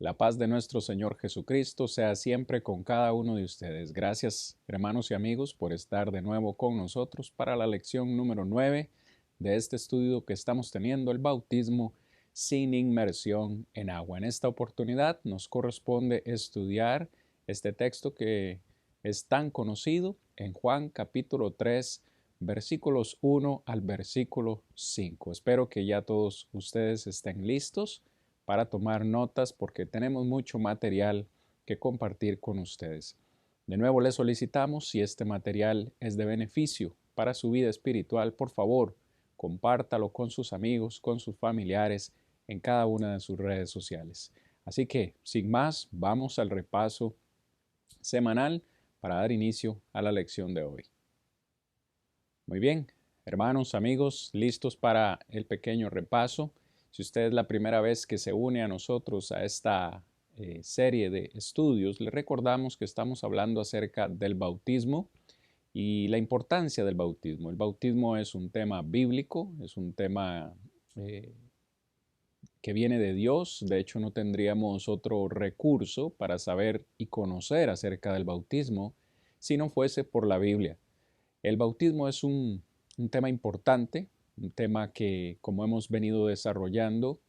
La paz de nuestro Señor Jesucristo sea siempre con cada uno de ustedes. Gracias, hermanos y amigos, por estar de nuevo con nosotros para la lección número 9 de este estudio que estamos teniendo, el bautismo sin inmersión en agua. En esta oportunidad nos corresponde estudiar este texto que es tan conocido en Juan capítulo 3, versículos 1 al versículo 5. Espero que ya todos ustedes estén listos para tomar notas porque tenemos mucho material que compartir con ustedes. De nuevo les solicitamos, si este material es de beneficio para su vida espiritual, por favor, compártalo con sus amigos, con sus familiares, en cada una de sus redes sociales. Así que, sin más, vamos al repaso semanal para dar inicio a la lección de hoy. Muy bien, hermanos, amigos, listos para el pequeño repaso. Si usted es la primera vez que se une a nosotros a esta serie de estudios, le recordamos que estamos hablando acerca del bautismo y la importancia del bautismo. El bautismo es un tema bíblico, es un tema que viene de Dios. De hecho, no tendríamos otro recurso para saber y conocer acerca del bautismo si no fuese por la Biblia. El bautismo es un tema importante, un tema que, como hemos venido desarrollando,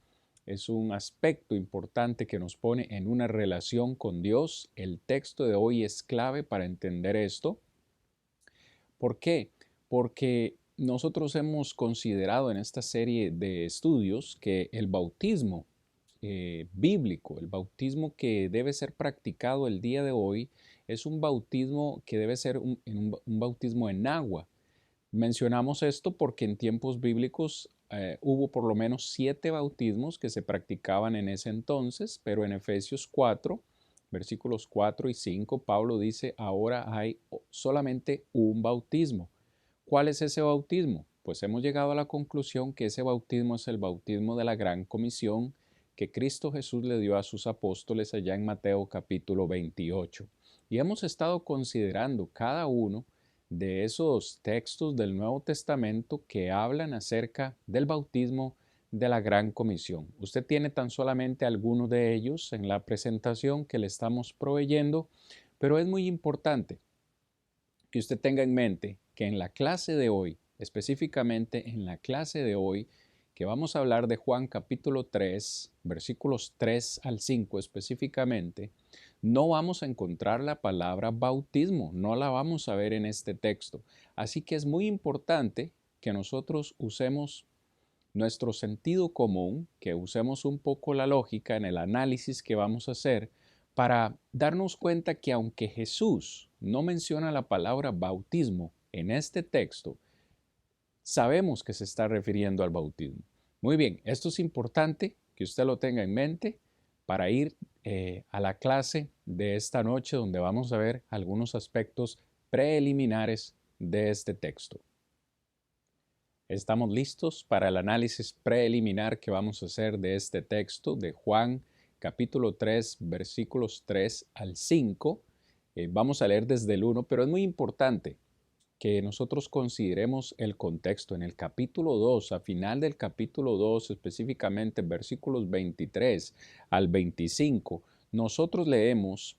es un aspecto importante que nos pone en una relación con Dios. El texto de hoy es clave para entender esto. ¿Por qué? Porque nosotros hemos considerado en esta serie de estudios que el bautismo bíblico, el bautismo que debe ser practicado el día de hoy, es un bautismo que debe ser un bautismo en agua. Mencionamos esto porque en tiempos bíblicos hubo por lo menos 7 bautismos que se practicaban en ese entonces, pero en Efesios 4, versículos 4 y 5, Pablo dice, ahora hay solamente un bautismo. ¿Cuál es ese bautismo? Pues hemos llegado a la conclusión que ese bautismo es el bautismo de la gran comisión que Cristo Jesús le dio a sus apóstoles allá en Mateo capítulo 28. Y hemos estado considerando cada uno de esos textos del Nuevo Testamento que hablan acerca del bautismo de la Gran Comisión. Usted tiene tan solamente algunos de ellos en la presentación que le estamos proveyendo, pero es muy importante que usted tenga en mente que en la clase de hoy, específicamente en la clase de hoy, que vamos a hablar de Juan capítulo 3, versículos 3 al 5 específicamente, no vamos a encontrar la palabra bautismo, no la vamos a ver en este texto. Así que es muy importante que nosotros usemos nuestro sentido común, que usemos un poco la lógica en el análisis que vamos a hacer para darnos cuenta que aunque Jesús no menciona la palabra bautismo en este texto, sabemos que se está refiriendo al bautismo. Muy bien, esto es importante que usted lo tenga en mente para ir a la clase de esta noche donde vamos a ver algunos aspectos preliminares de este texto. Estamos listos para el análisis preliminar que vamos a hacer de este texto de Juan capítulo 3 versículos 3 al 5. Vamos a leer desde el 1, pero es muy importante que nosotros consideremos el contexto. En el capítulo 2, a final del capítulo 2, específicamente versículos 23 al 25, nosotros leemos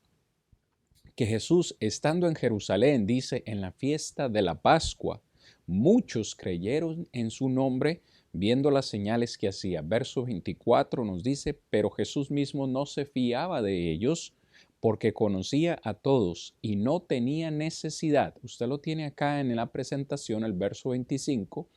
que Jesús, estando en Jerusalén, dice, en la fiesta de la Pascua, muchos creyeron en su nombre, viendo las señales que hacía. Verso 24 nos dice, pero Jesús mismo no se fiaba de ellos, porque conocía a todos y no tenía necesidad. Usted lo tiene acá en la presentación, el verso 25.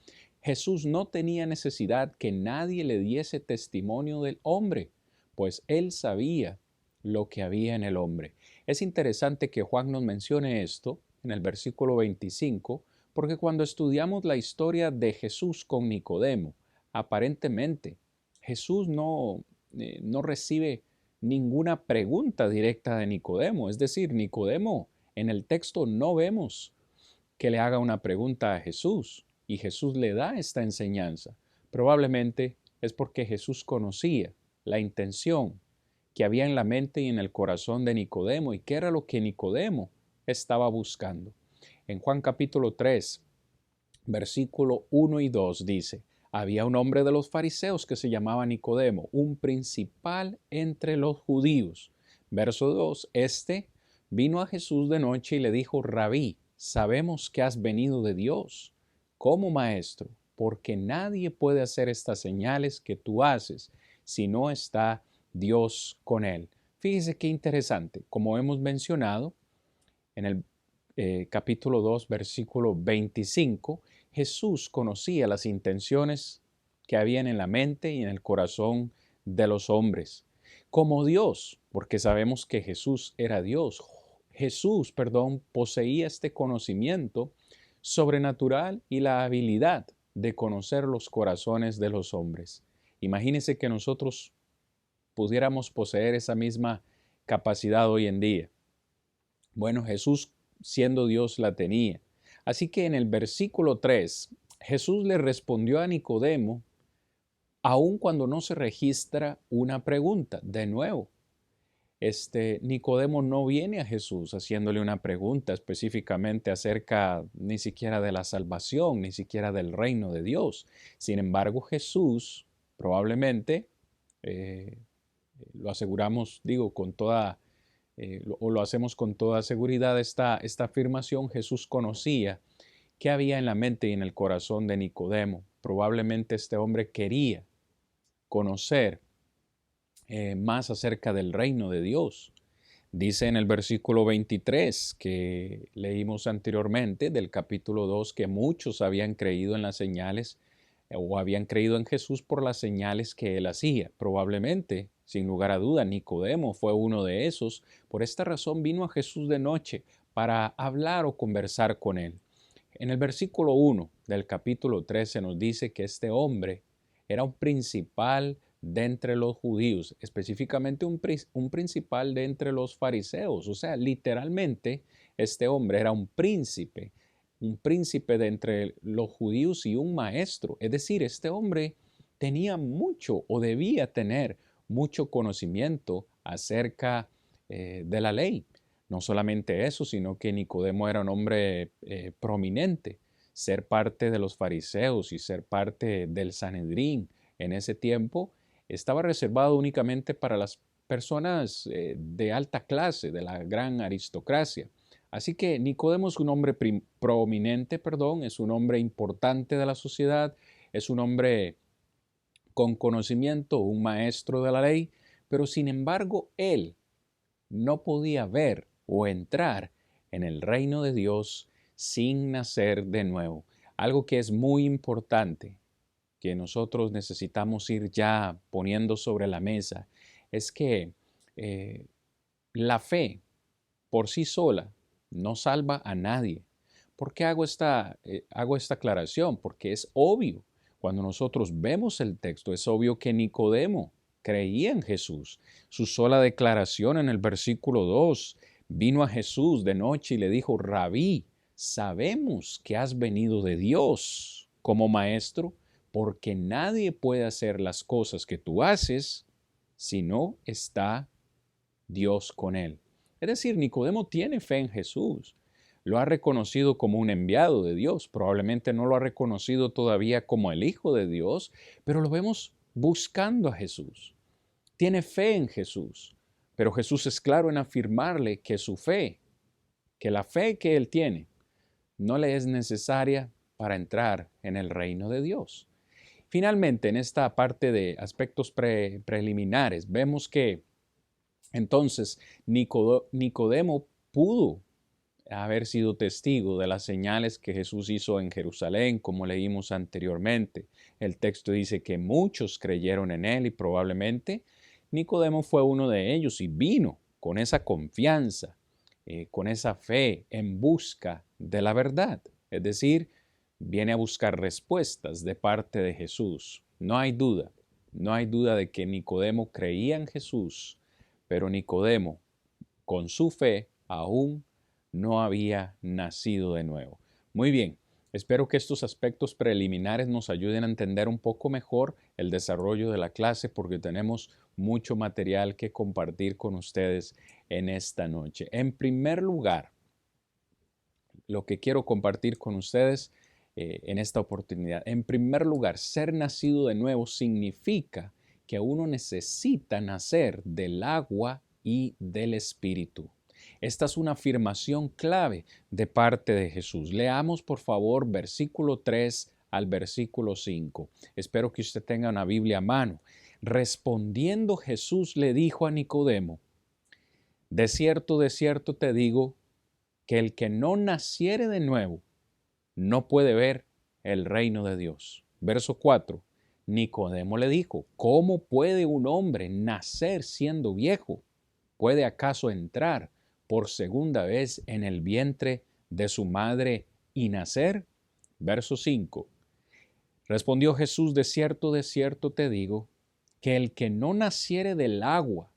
Jesús no tenía necesidad que nadie le diese testimonio del hombre, pues él sabía lo que había en el hombre. Es interesante que Juan nos mencione esto en el versículo 25, porque cuando estudiamos la historia de Jesús con Nicodemo, aparentemente Jesús no recibe ninguna pregunta directa de Nicodemo. Es decir, Nicodemo en el texto no vemos que le haga una pregunta a Jesús y Jesús le da esta enseñanza. Probablemente es porque Jesús conocía la intención que había en la mente y en el corazón de Nicodemo y qué era lo que Nicodemo estaba buscando. En Juan capítulo 3, versículo 1 y 2 dice, había un hombre de los fariseos que se llamaba Nicodemo, un principal entre los judíos. Verso 2, este vino a Jesús de noche y le dijo, Rabí, sabemos que has venido de Dios como maestro, porque nadie puede hacer estas señales que tú haces si no está Dios con él. Fíjese qué interesante. Como hemos mencionado en el capítulo 2, versículo 25, Jesús conocía las intenciones que habían en la mente y en el corazón de los hombres. Como Dios, porque sabemos que Jesús era Dios. Jesús, poseía este conocimiento sobrenatural y la habilidad de conocer los corazones de los hombres. Imagínense que nosotros pudiéramos poseer esa misma capacidad hoy en día. Bueno, Jesús siendo Dios la tenía. Así que en el versículo 3, Jesús le respondió a Nicodemo, aun cuando no se registra una pregunta. De nuevo, Nicodemo no viene a Jesús haciéndole una pregunta específicamente acerca ni siquiera de la salvación, ni siquiera del reino de Dios. Sin embargo, Jesús probablemente, lo aseguramos, digo, con toda o lo hacemos con toda seguridad, esta afirmación, Jesús conocía qué había en la mente y en el corazón de Nicodemo. Probablemente este hombre quería conocer más acerca del reino de Dios. Dice en el versículo 23 que leímos anteriormente del capítulo 2 que muchos habían creído en las señales o habían creído en Jesús por las señales que él hacía. Probablemente, sin lugar a duda, Nicodemo fue uno de esos. Por esta razón vino a Jesús de noche para hablar o conversar con él. En el versículo 1 del capítulo 13 nos dice que este hombre era un principal de entre los judíos, específicamente un principal de entre los fariseos. O sea, literalmente este hombre era un príncipe de entre los judíos y un maestro. Es decir, este hombre tenía mucho o debía tener mucho conocimiento acerca de la ley. No solamente eso, sino que Nicodemo era un hombre prominente. Ser parte de los fariseos y ser parte del Sanedrín en ese tiempo estaba reservado únicamente para las personas de alta clase, de la gran aristocracia. Así que Nicodemo es un hombre prominente, es un hombre importante de la sociedad, es un hombre con conocimiento, un maestro de la ley, pero sin embargo él no podía ver o entrar en el reino de Dios sin nacer de nuevo. Algo que es muy importante, que nosotros necesitamos ir ya poniendo sobre la mesa, es que la fe por sí sola no salva a nadie. ¿Por qué hago esta aclaración? Porque es obvio. Cuando nosotros vemos el texto, es obvio que Nicodemo creía en Jesús. Su sola declaración en el versículo 2, vino a Jesús de noche y le dijo, Rabí, sabemos que has venido de Dios como maestro, porque nadie puede hacer las cosas que tú haces si no está Dios con él. Es decir, Nicodemo tiene fe en Jesús. Lo ha reconocido como un enviado de Dios. Probablemente no lo ha reconocido todavía como el Hijo de Dios, pero lo vemos buscando a Jesús. Tiene fe en Jesús, pero Jesús es claro en afirmarle que su fe, que la fe que él tiene, no le es necesaria para entrar en el reino de Dios. Finalmente, en esta parte de aspectos preliminares, vemos que entonces Nicodemo pudo haber sido testigo de las señales que Jesús hizo en Jerusalén, como leímos anteriormente. El texto dice que muchos creyeron en él y probablemente Nicodemo fue uno de ellos y vino con esa confianza, con esa fe en busca de la verdad. Es decir, viene a buscar respuestas de parte de Jesús. No hay duda de que Nicodemo creía en Jesús, pero Nicodemo, con su fe, aún no había nacido de nuevo. Muy bien, espero que estos aspectos preliminares nos ayuden a entender un poco mejor el desarrollo de la clase porque tenemos mucho material que compartir con ustedes en esta noche. En primer lugar, lo que quiero compartir con ustedes en esta oportunidad. En primer lugar, ser nacido de nuevo significa que uno necesita nacer del agua y del Espíritu. Esta es una afirmación clave de parte de Jesús. Leamos por favor versículo 3 al versículo 5. Espero que usted tenga una Biblia a mano. Respondiendo Jesús le dijo a Nicodemo, de cierto te digo, que el que no naciere de nuevo no puede ver el reino de Dios. Verso 4. Nicodemo le dijo, ¿cómo puede un hombre nacer siendo viejo? ¿Puede acaso entrar por segunda vez en el vientre de su madre y nacer? Verso 5. Respondió Jesús, de cierto te digo, que el que no naciere del agua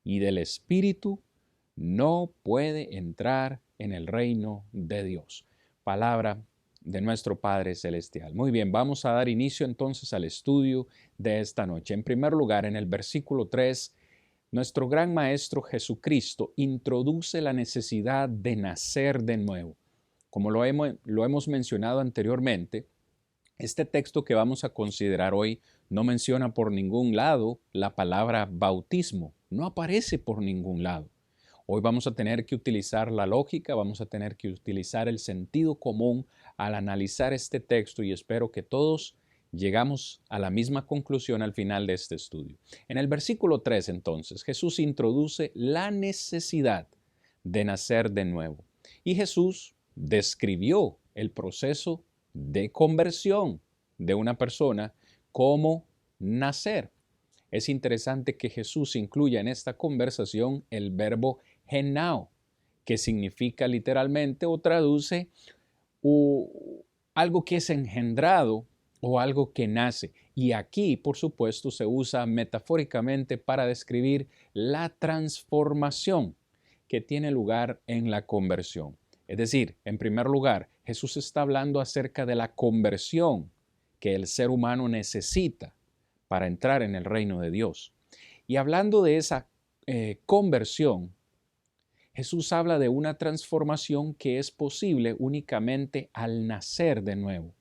y del Espíritu no puede entrar en el reino de Dios. Palabra de nuestro Padre Celestial. Muy bien, vamos a dar inicio entonces al estudio de esta noche. En primer lugar, en el versículo 3, nuestro gran Maestro Jesucristo introduce la necesidad de nacer de nuevo. Como lo hemos mencionado anteriormente, este texto que vamos a considerar hoy no menciona por ningún lado la palabra bautismo, no aparece por ningún lado. Hoy vamos a tener que utilizar la lógica, vamos a tener que utilizar el sentido común al analizar este texto y espero que todos llegamos a la misma conclusión al final de este estudio. En el versículo 3 entonces, Jesús introduce la necesidad de nacer de nuevo y Jesús describió el proceso de conversión de una persona como nacer. Es interesante que Jesús incluya en esta conversación el verbo genao, que significa literalmente o traduce algo que es engendrado o algo que nace. Y aquí, por supuesto, se usa metafóricamente para describir la transformación que tiene lugar en la conversión. Es decir, en primer lugar, Jesús está hablando acerca de la conversión que el ser humano necesita para entrar en el reino de Dios. Y hablando de esa conversión, Jesús habla de una transformación que es posible únicamente al nacer de nuevo.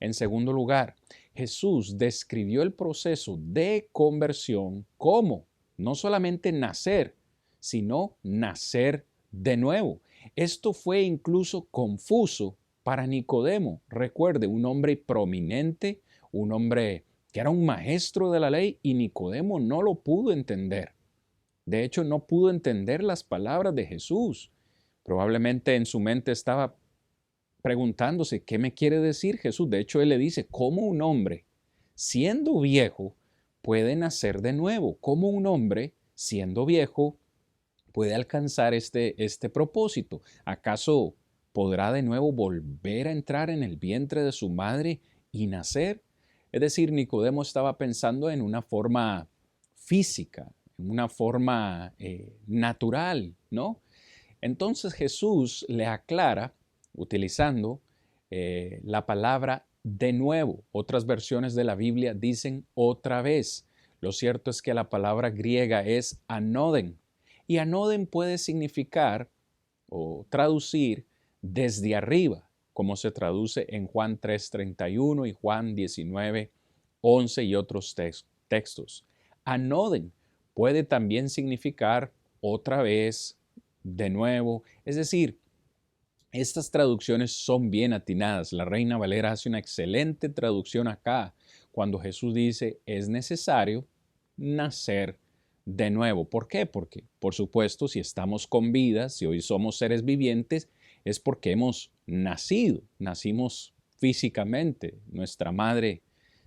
En segundo lugar, Jesús describió el proceso de conversión como no solamente nacer, sino nacer de nuevo. Esto fue incluso confuso para Nicodemo. Recuerde, un hombre prominente, un hombre que era un maestro de la ley y Nicodemo no lo pudo entender. De hecho, no pudo entender las palabras de Jesús. Probablemente en su mente estaba preguntándose, ¿qué me quiere decir Jesús? De hecho, él le dice, ¿cómo un hombre, siendo viejo, puede nacer de nuevo? ¿Cómo un hombre, siendo viejo, puede alcanzar este propósito? ¿Acaso podrá de nuevo volver a entrar en el vientre de su madre y nacer? Es decir, Nicodemo estaba pensando en una forma física, en una forma natural, ¿no? Entonces Jesús le aclara utilizando la palabra de nuevo. Otras versiones de la Biblia dicen otra vez. Lo cierto es que la palabra griega es anoden. Y anoden puede significar o traducir desde arriba, como se traduce en Juan 3:31 y Juan 19:11 y otros textos. Anoden puede también significar otra vez, de nuevo. Es decir, estas traducciones son bien atinadas. La Reina Valera hace una excelente traducción acá cuando Jesús dice es necesario nacer de nuevo. ¿Por qué? Porque, por supuesto, si estamos con vida, si hoy somos seres vivientes, es porque hemos nacido, nacimos físicamente. Nuestra madre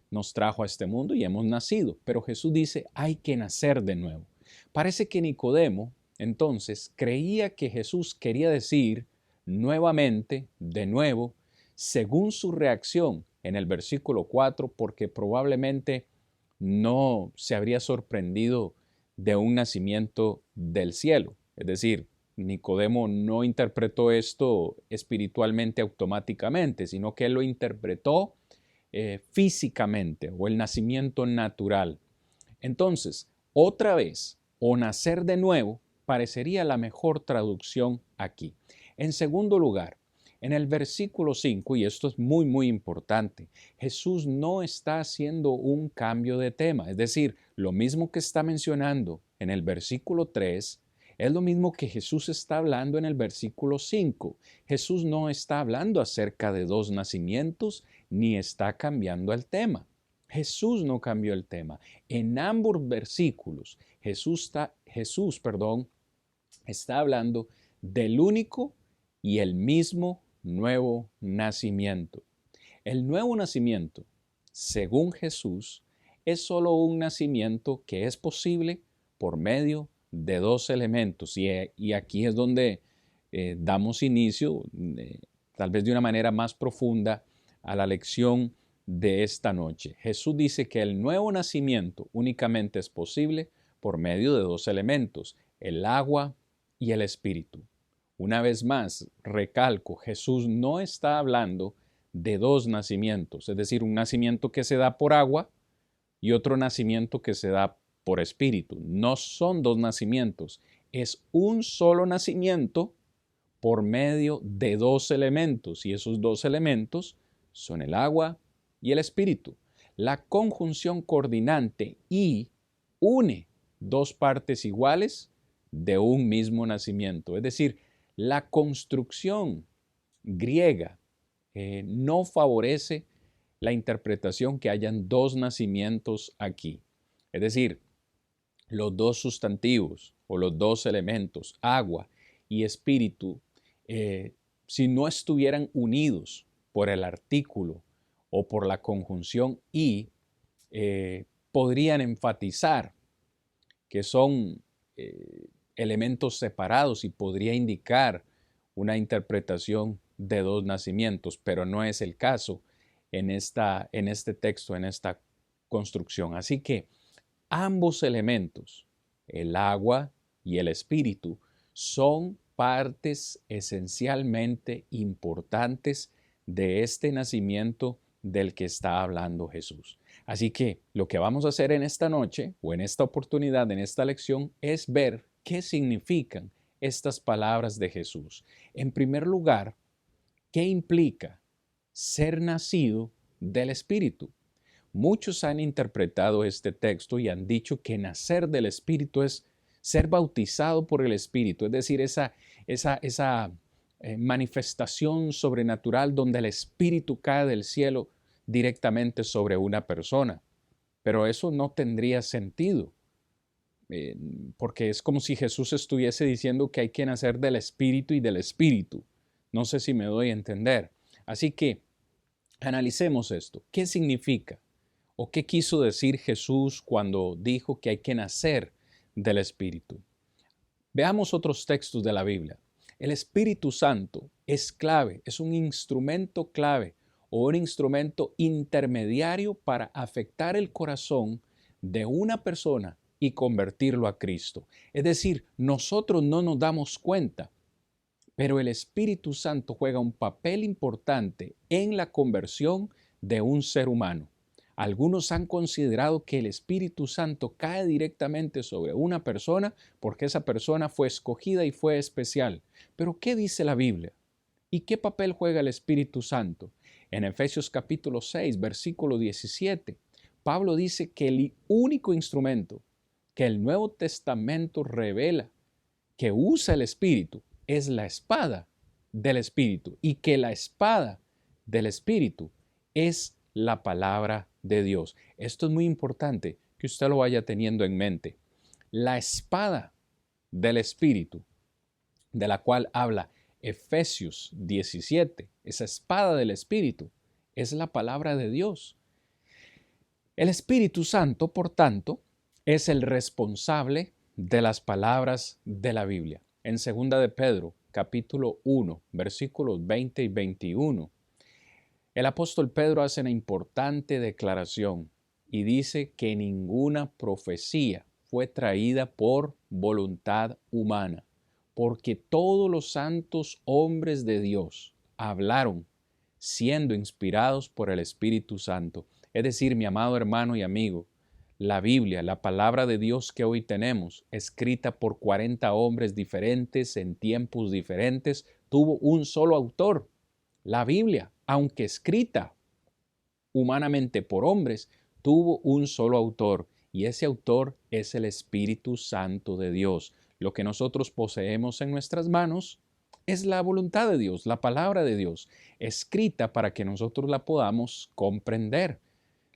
nos trajo a este mundo y hemos nacido. Pero Jesús dice hay que nacer de nuevo. Parece que Nicodemo, entonces, creía que Jesús quería decir nuevamente, de nuevo, según su reacción en el versículo 4, porque probablemente no se habría sorprendido de un nacimiento del cielo. Es decir, Nicodemo no interpretó esto espiritualmente automáticamente, sino que él lo interpretó físicamente o el nacimiento natural. Entonces, otra vez, o nacer de nuevo, parecería la mejor traducción aquí. En segundo lugar, En el versículo 5, y esto es muy, muy importante, Jesús no está haciendo un cambio de tema. Es decir, lo mismo que está mencionando en el versículo 3, es lo mismo que Jesús está hablando en el versículo 5. Jesús no está hablando acerca de dos nacimientos, ni está cambiando el tema. Jesús no cambió el tema. En ambos versículos, Jesús está hablando del único y el mismo nuevo nacimiento. El nuevo nacimiento, según Jesús, es solo un nacimiento que es posible por medio de dos elementos. Y aquí es donde damos inicio, tal vez de una manera más profunda, a la lección de esta noche. Jesús dice que el nuevo nacimiento únicamente es posible por medio de dos elementos, el agua y el espíritu. Una vez más, recalco, Jesús no está hablando de dos nacimientos, es decir, un nacimiento que se da por agua y otro nacimiento que se da por espíritu. No son dos nacimientos, es un solo nacimiento por medio de dos elementos, y esos dos elementos son el agua y el espíritu. La conjunción coordinante y une dos partes iguales de un mismo nacimiento. Es decir, la construcción griega no favorece la interpretación que hayan dos nacimientos aquí. Es decir, los dos sustantivos o los dos elementos, agua y espíritu, si no estuvieran unidos por el artículo o por la conjunción y, podrían enfatizar que son elementos separados y podría indicar una interpretación de dos nacimientos, pero no es el caso en este texto, en esta construcción. Así que ambos elementos, el agua y el espíritu, son partes esencialmente importantes de este nacimiento del que está hablando Jesús. Así que lo que vamos a hacer en esta noche o en esta oportunidad, en esta lección, es ver qué significan estas palabras de Jesús. En primer lugar, ¿qué implica ser nacido del Espíritu? Muchos han interpretado este texto y han dicho que nacer del Espíritu es ser bautizado por el Espíritu, es decir, esa manifestación sobrenatural donde el Espíritu cae del cielo directamente sobre una persona. Pero eso no tendría sentido, porque es como si Jesús estuviese diciendo que hay que nacer del Espíritu y del Espíritu. No sé si me doy a entender. Así que analicemos esto. ¿Qué significa? ¿O qué quiso decir Jesús cuando dijo que hay que nacer del Espíritu? Veamos otros textos de la Biblia. El Espíritu Santo es clave, es un instrumento clave o un instrumento intermediario para afectar el corazón de una persona y convertirlo a Cristo. Es decir, nosotros no nos damos cuenta, pero el Espíritu Santo juega un papel importante en la conversión de un ser humano. Algunos han considerado que el Espíritu Santo cae directamente sobre una persona porque esa persona fue escogida y fue especial. Pero ¿qué dice la Biblia? ¿Y qué papel juega el Espíritu Santo? En Efesios capítulo 6, versículo 17, Pablo dice que el único instrumento que el Nuevo Testamento revela que usa el Espíritu es la espada del Espíritu, y que la espada del Espíritu es la palabra de Dios. Esto es muy importante que usted lo vaya teniendo en mente. La espada del Espíritu, de la cual habla Efesios 17, esa espada del Espíritu, es la palabra de Dios. El Espíritu Santo, por tanto, es el responsable de las palabras de la Biblia. En 2 de Pedro, capítulo 1, versículos 20 y 21, el apóstol Pedro hace una importante declaración y dice que ninguna profecía fue traída por voluntad humana, porque todos los santos hombres de Dios hablaron siendo inspirados por el Espíritu Santo. Es decir, mi amado hermano y amigo, la Biblia, la palabra de Dios que hoy tenemos, escrita por 40 hombres diferentes en tiempos diferentes, tuvo un solo autor, La Biblia, aunque escrita humanamente por hombres, tuvo un solo autor, y ese autor es el Espíritu Santo de Dios. Lo que nosotros poseemos en nuestras manos es la voluntad de Dios, la palabra de Dios, escrita para que nosotros la podamos comprender.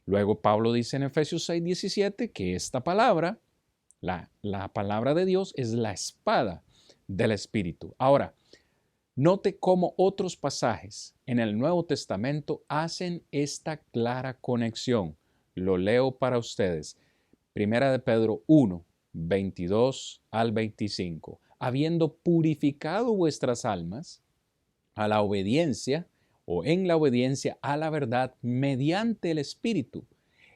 Luego Pablo dice en Efesios 6:17 que esta palabra, la palabra de Dios, es la espada del Espíritu. Ahora, note cómo otros pasajes en el Nuevo Testamento hacen esta clara conexión. Lo leo para ustedes. Primera de Pedro 1, 22 al 25. Habiendo purificado vuestras almas a la obediencia o en la obediencia a la verdad mediante el Espíritu,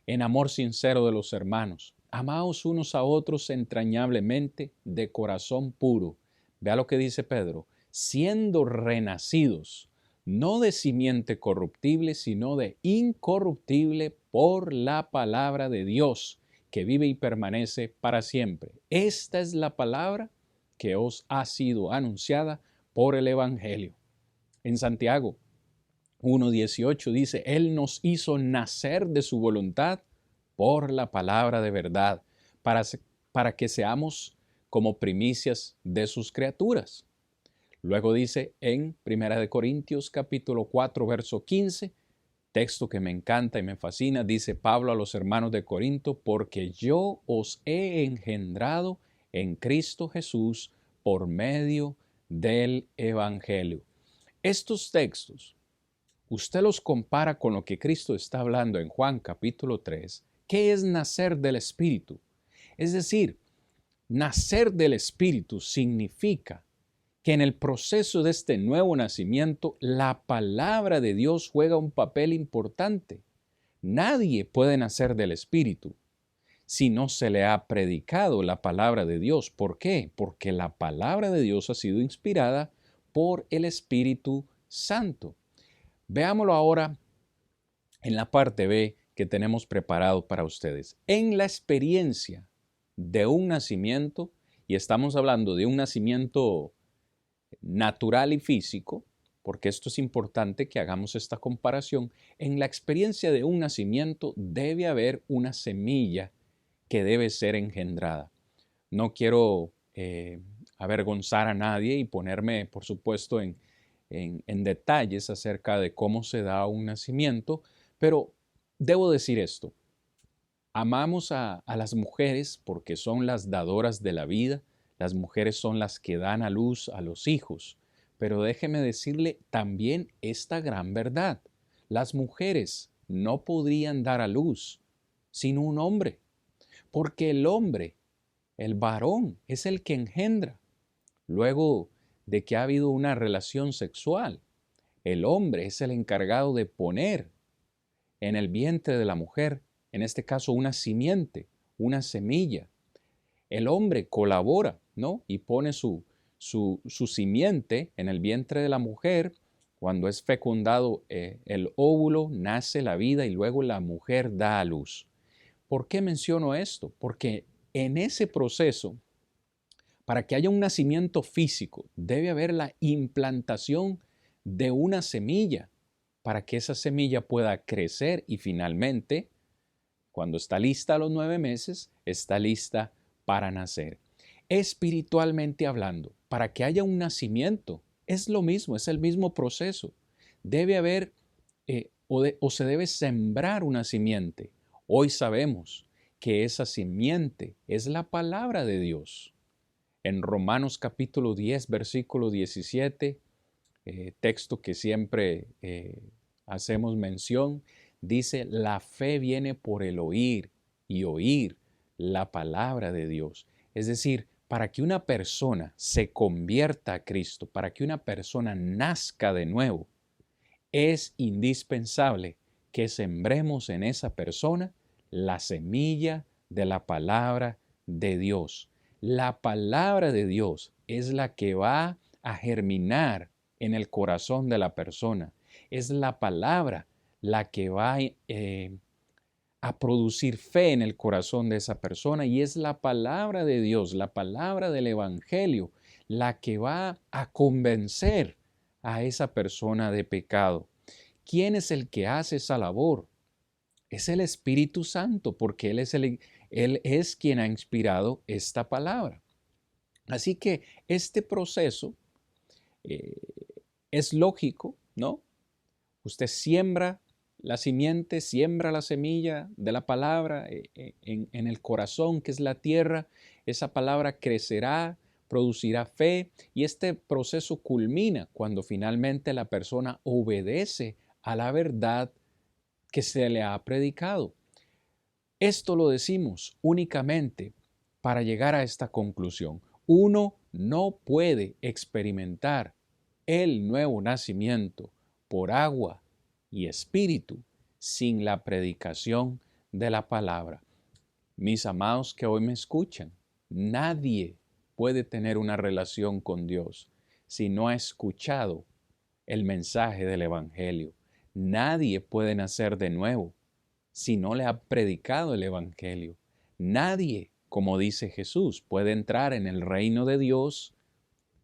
en amor sincero de los hermanos. Amaos unos a otros entrañablemente de corazón puro. Vea lo que dice Pedro. Siendo renacidos, no de simiente corruptible, sino de incorruptible por la palabra de Dios, que vive y permanece para siempre. Esta es la palabra que os ha sido anunciada por el Evangelio. En Santiago 1:18 dice, Él nos hizo nacer de su voluntad por la palabra de verdad, para que seamos como primicias de sus criaturas. Luego dice en 1 Corintios capítulo 4, verso 15, texto que me encanta y me fascina, dice Pablo a los hermanos de Corinto, porque yo os he engendrado en Cristo Jesús por medio del Evangelio. Estos textos, usted los compara con lo que Cristo está hablando en Juan capítulo 3, ¿qué es nacer del Espíritu? Es decir, nacer del Espíritu significa que en el proceso de este nuevo nacimiento, la palabra de Dios juega un papel importante. Nadie puede nacer del Espíritu si no se le ha predicado la palabra de Dios. ¿Por qué? Porque la palabra de Dios ha sido inspirada por el Espíritu Santo. Veámoslo ahora en la parte B que tenemos preparado para ustedes. En la experiencia de un nacimiento, y estamos hablando de un nacimiento natural y físico, porque esto es importante que hagamos esta comparación, en la experiencia de un nacimiento debe haber una semilla que debe ser engendrada. No quiero avergonzar a nadie y ponerme, por supuesto, en detalles acerca de cómo se da un nacimiento, pero debo decir esto. Amamos a las mujeres porque son las dadoras de la vida, las mujeres son las que dan a luz a los hijos, pero déjeme decirle también esta gran verdad. Las mujeres no podrían dar a luz sin un hombre, porque el hombre, el varón, es el que engendra. Luego de que ha habido una relación sexual, el hombre es el encargado de poner en el vientre de la mujer, en este caso una simiente, una semilla. El hombre colabora, ¿no? Y pone su simiente en el vientre de la mujer. Cuando es fecundado el óvulo, nace la vida y luego la mujer da a luz. ¿Por qué menciono esto? Porque en ese proceso, para que haya un nacimiento físico, debe haber la implantación de una semilla para que esa semilla pueda crecer y finalmente, cuando está lista a los 9 meses, está lista para nacer. Espiritualmente hablando, para que haya un nacimiento, es lo mismo, es el mismo proceso. Debe haber o se debe sembrar una simiente. Hoy sabemos que esa simiente es la palabra de Dios. En Romanos capítulo 10, versículo 17, texto que siempre hacemos mención, dice, la fe viene por el oír y oír la palabra de Dios. Es decir, para que una persona se convierta a Cristo, para que una persona nazca de nuevo, es indispensable que sembremos en esa persona la semilla de la palabra de Dios. La palabra de Dios es la que va a germinar en el corazón de la persona. Es la palabra la que va a producir fe en el corazón de esa persona y es la palabra de Dios, la palabra del Evangelio, la que va a convencer a esa persona de pecado. ¿Quién es el que hace esa labor? Es el Espíritu Santo, porque Él es quien ha inspirado esta palabra. Así que este proceso eh, es lógico, ¿no? Usted siembra la simiente, siembra la semilla de la palabra en el corazón, que es la tierra. Esa palabra crecerá, producirá fe, y este proceso culmina cuando finalmente la persona obedece a la verdad que se le ha predicado. Esto lo decimos únicamente para llegar a esta conclusión. Uno no puede experimentar el nuevo nacimiento por agua y espíritu sin la predicación de la palabra. Mis amados que hoy me escuchan, nadie puede tener una relación con Dios si no ha escuchado el mensaje del Evangelio. Nadie puede nacer de nuevo si no le ha predicado el Evangelio. Nadie, como dice Jesús, puede entrar en el reino de Dios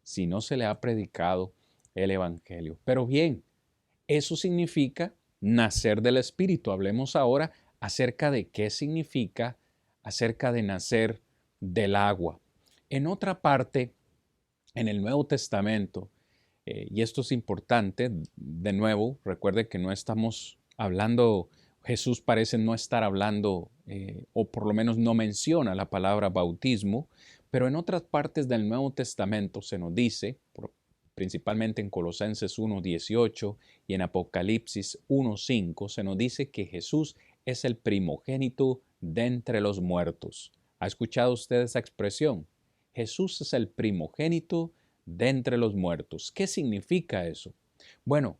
si no se le ha predicado el Evangelio. Pero bien, eso significa nacer del Espíritu. Hablemos ahora acerca de qué significa acerca de nacer del agua. En otra parte, en el Nuevo Testamento, y esto es importante, de nuevo, recuerde que no estamos hablando, Jesús parece no estar hablando, o por lo menos no menciona la palabra bautismo, pero en otras partes del Nuevo Testamento se nos dice, principalmente en Colosenses 1:18 y en Apocalipsis 1:5, se nos dice que Jesús es el primogénito de entre los muertos. ¿Ha escuchado usted esa expresión? Jesús es el primogénito de entre los muertos. ¿Qué significa eso? Bueno,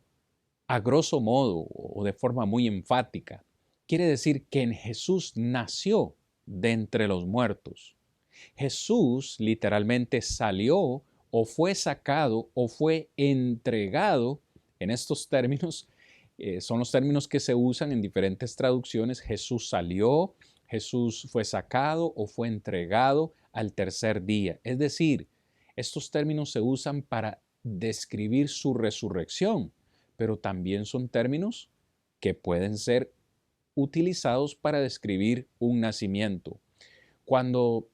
a grosso modo o de forma muy enfática, quiere decir que en Jesús nació de entre los muertos. Jesús literalmente salió o fue sacado o fue entregado. En estos términos, son los términos que se usan en diferentes traducciones. Jesús salió, Jesús fue sacado o fue entregado al tercer día. Es decir, estos términos se usan para describir su resurrección, pero también son términos que pueden ser utilizados para describir un nacimiento. Cuando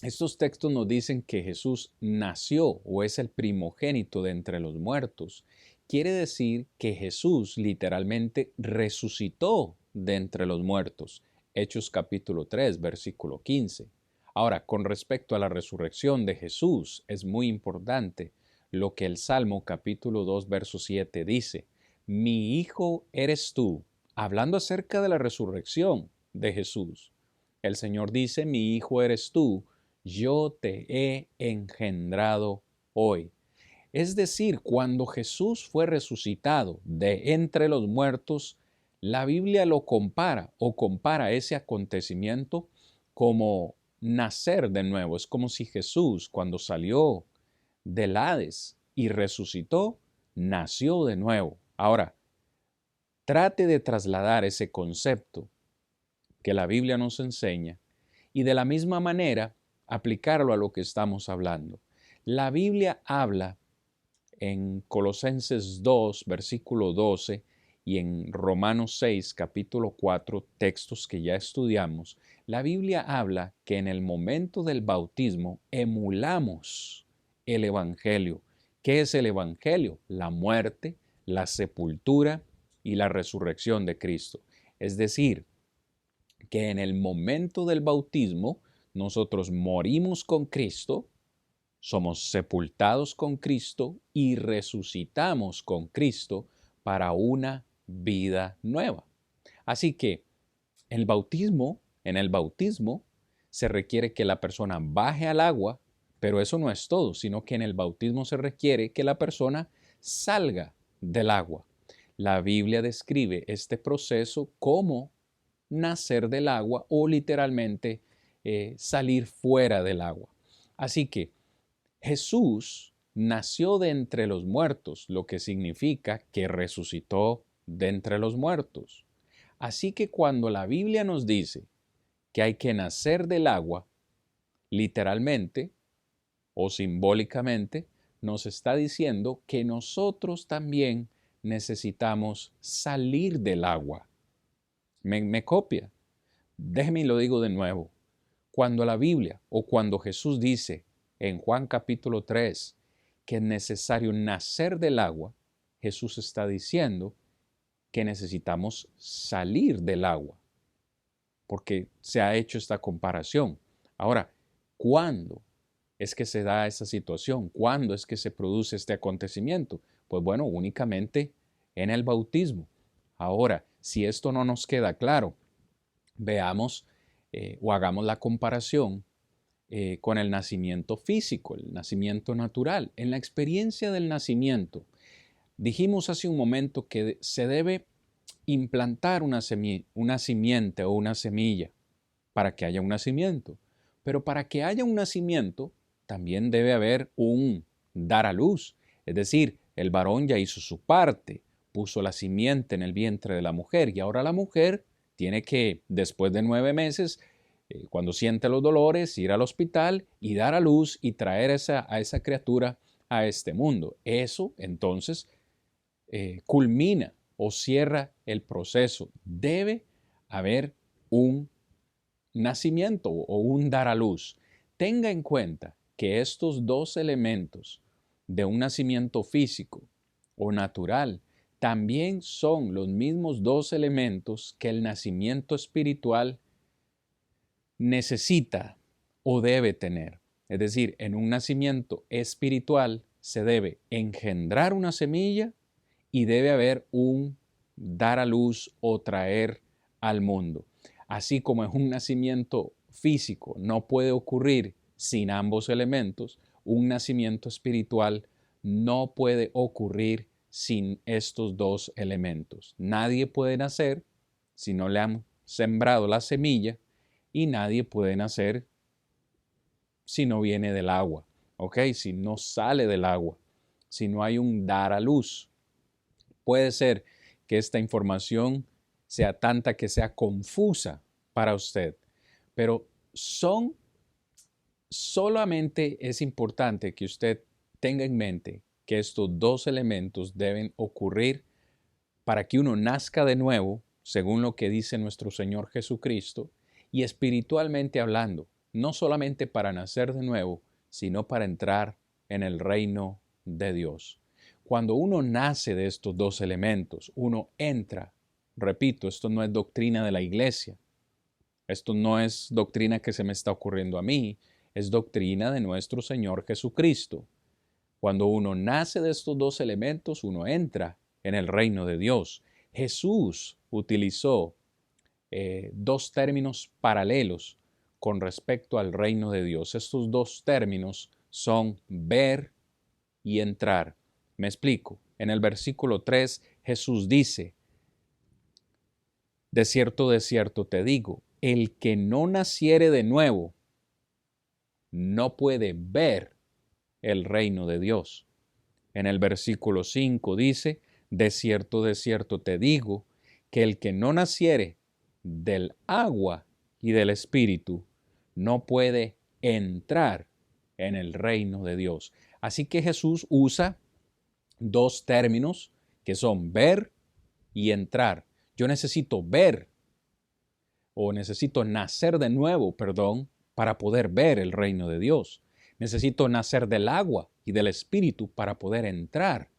estos textos nos dicen que Jesús nació o es el primogénito de entre los muertos, quiere decir que Jesús literalmente resucitó de entre los muertos. Hechos capítulo 3, versículo 15. Ahora, con respecto a la resurrección de Jesús, es muy importante lo que el Salmo capítulo 2, verso 7 dice. Mi hijo eres tú, hablando acerca de la resurrección de Jesús. El Señor dice, mi hijo eres tú, yo te he engendrado hoy. Es decir, cuando Jesús fue resucitado de entre los muertos, la Biblia lo compara o compara ese acontecimiento como nacer de nuevo. Es como si Jesús, cuando salió del Hades y resucitó, nació de nuevo. Ahora, trate de trasladar ese concepto que la Biblia nos enseña y de la misma manera aplicarlo a lo que estamos hablando. La Biblia habla en Colosenses 2, versículo 12, y en Romanos 6, capítulo 4, textos que ya estudiamos, la Biblia habla que en el momento del bautismo emulamos el Evangelio. ¿Qué es el Evangelio? La muerte, la sepultura y la resurrección de Cristo. Es decir, que en el momento del bautismo nosotros morimos con Cristo, somos sepultados con Cristo y resucitamos con Cristo para una vida nueva. Así que en el bautismo se requiere que la persona baje al agua, pero eso no es todo, sino que en el bautismo se requiere que la persona salga del agua. La Biblia describe este proceso como nacer del agua o literalmente salir fuera del agua. Así que Jesús nació de entre los muertos, lo que significa que resucitó de entre los muertos. Así que cuando la Biblia nos dice que hay que nacer del agua, literalmente o simbólicamente, nos está diciendo que nosotros también necesitamos salir del agua. ¿Me copia? Déjeme y lo digo de nuevo. Cuando la Biblia o cuando Jesús dice en Juan capítulo 3 que es necesario nacer del agua, Jesús está diciendo que necesitamos salir del agua, porque se ha hecho esta comparación. Ahora, ¿cuándo es que se da esa situación? ¿Cuándo es que se produce este acontecimiento? Pues bueno, únicamente en el bautismo. Ahora, si esto no nos queda claro, veamos o hagamos la comparación con el nacimiento físico, el nacimiento natural. En la experiencia del nacimiento, dijimos hace un momento que se debe implantar una simiente o una semilla para que haya un nacimiento. Pero para que haya un nacimiento, también debe haber un dar a luz. Es decir, el varón ya hizo su parte, puso la simiente en el vientre de la mujer y ahora la mujer tiene que, después de 9 meses, cuando siente los dolores, ir al hospital y dar a luz y traer a esa criatura a este mundo. Eso entonces culmina o cierra el proceso. Debe haber un nacimiento o un dar a luz. Tenga en cuenta que estos dos elementos de un nacimiento físico o natural también son los mismos dos elementos que el nacimiento espiritual necesita o debe tener. Es decir, en un nacimiento espiritual se debe engendrar una semilla y debe haber un dar a luz o traer al mundo. Así como en un nacimiento físico no puede ocurrir sin ambos elementos, un nacimiento espiritual no puede ocurrir sin estos dos elementos. Nadie puede nacer si no le han sembrado la semilla y nadie puede nacer si no viene del agua, ¿ok? Si no sale del agua, si no hay un dar a luz. Puede ser que esta información sea tanta que sea confusa para usted, pero solamente es importante que usted tenga en mente que estos dos elementos deben ocurrir para que uno nazca de nuevo, según lo que dice nuestro Señor Jesucristo, y espiritualmente hablando, no solamente para nacer de nuevo, sino para entrar en el reino de Dios. Cuando uno nace de estos dos elementos, uno entra, repito, esto no es doctrina de la iglesia, esto no es doctrina que se me está ocurriendo a mí, es doctrina de nuestro Señor Jesucristo. Cuando uno nace de estos dos elementos, uno entra en el reino de Dios. Jesús utilizó dos términos paralelos con respecto al reino de Dios. Estos dos términos son ver y entrar. Me explico. En el versículo 3, Jesús dice, de cierto te digo, el que no naciere de nuevo no puede ver el reino de Dios. En el versículo 5 dice, de cierto te digo, que el que no naciere del agua y del Espíritu no puede entrar en el reino de Dios. Así que Jesús usa dos términos que son ver y entrar. Yo necesito ver o necesito nacer de nuevo, perdón, para poder ver el reino de Dios. Necesito nacer del agua y del Espíritu para poder entrar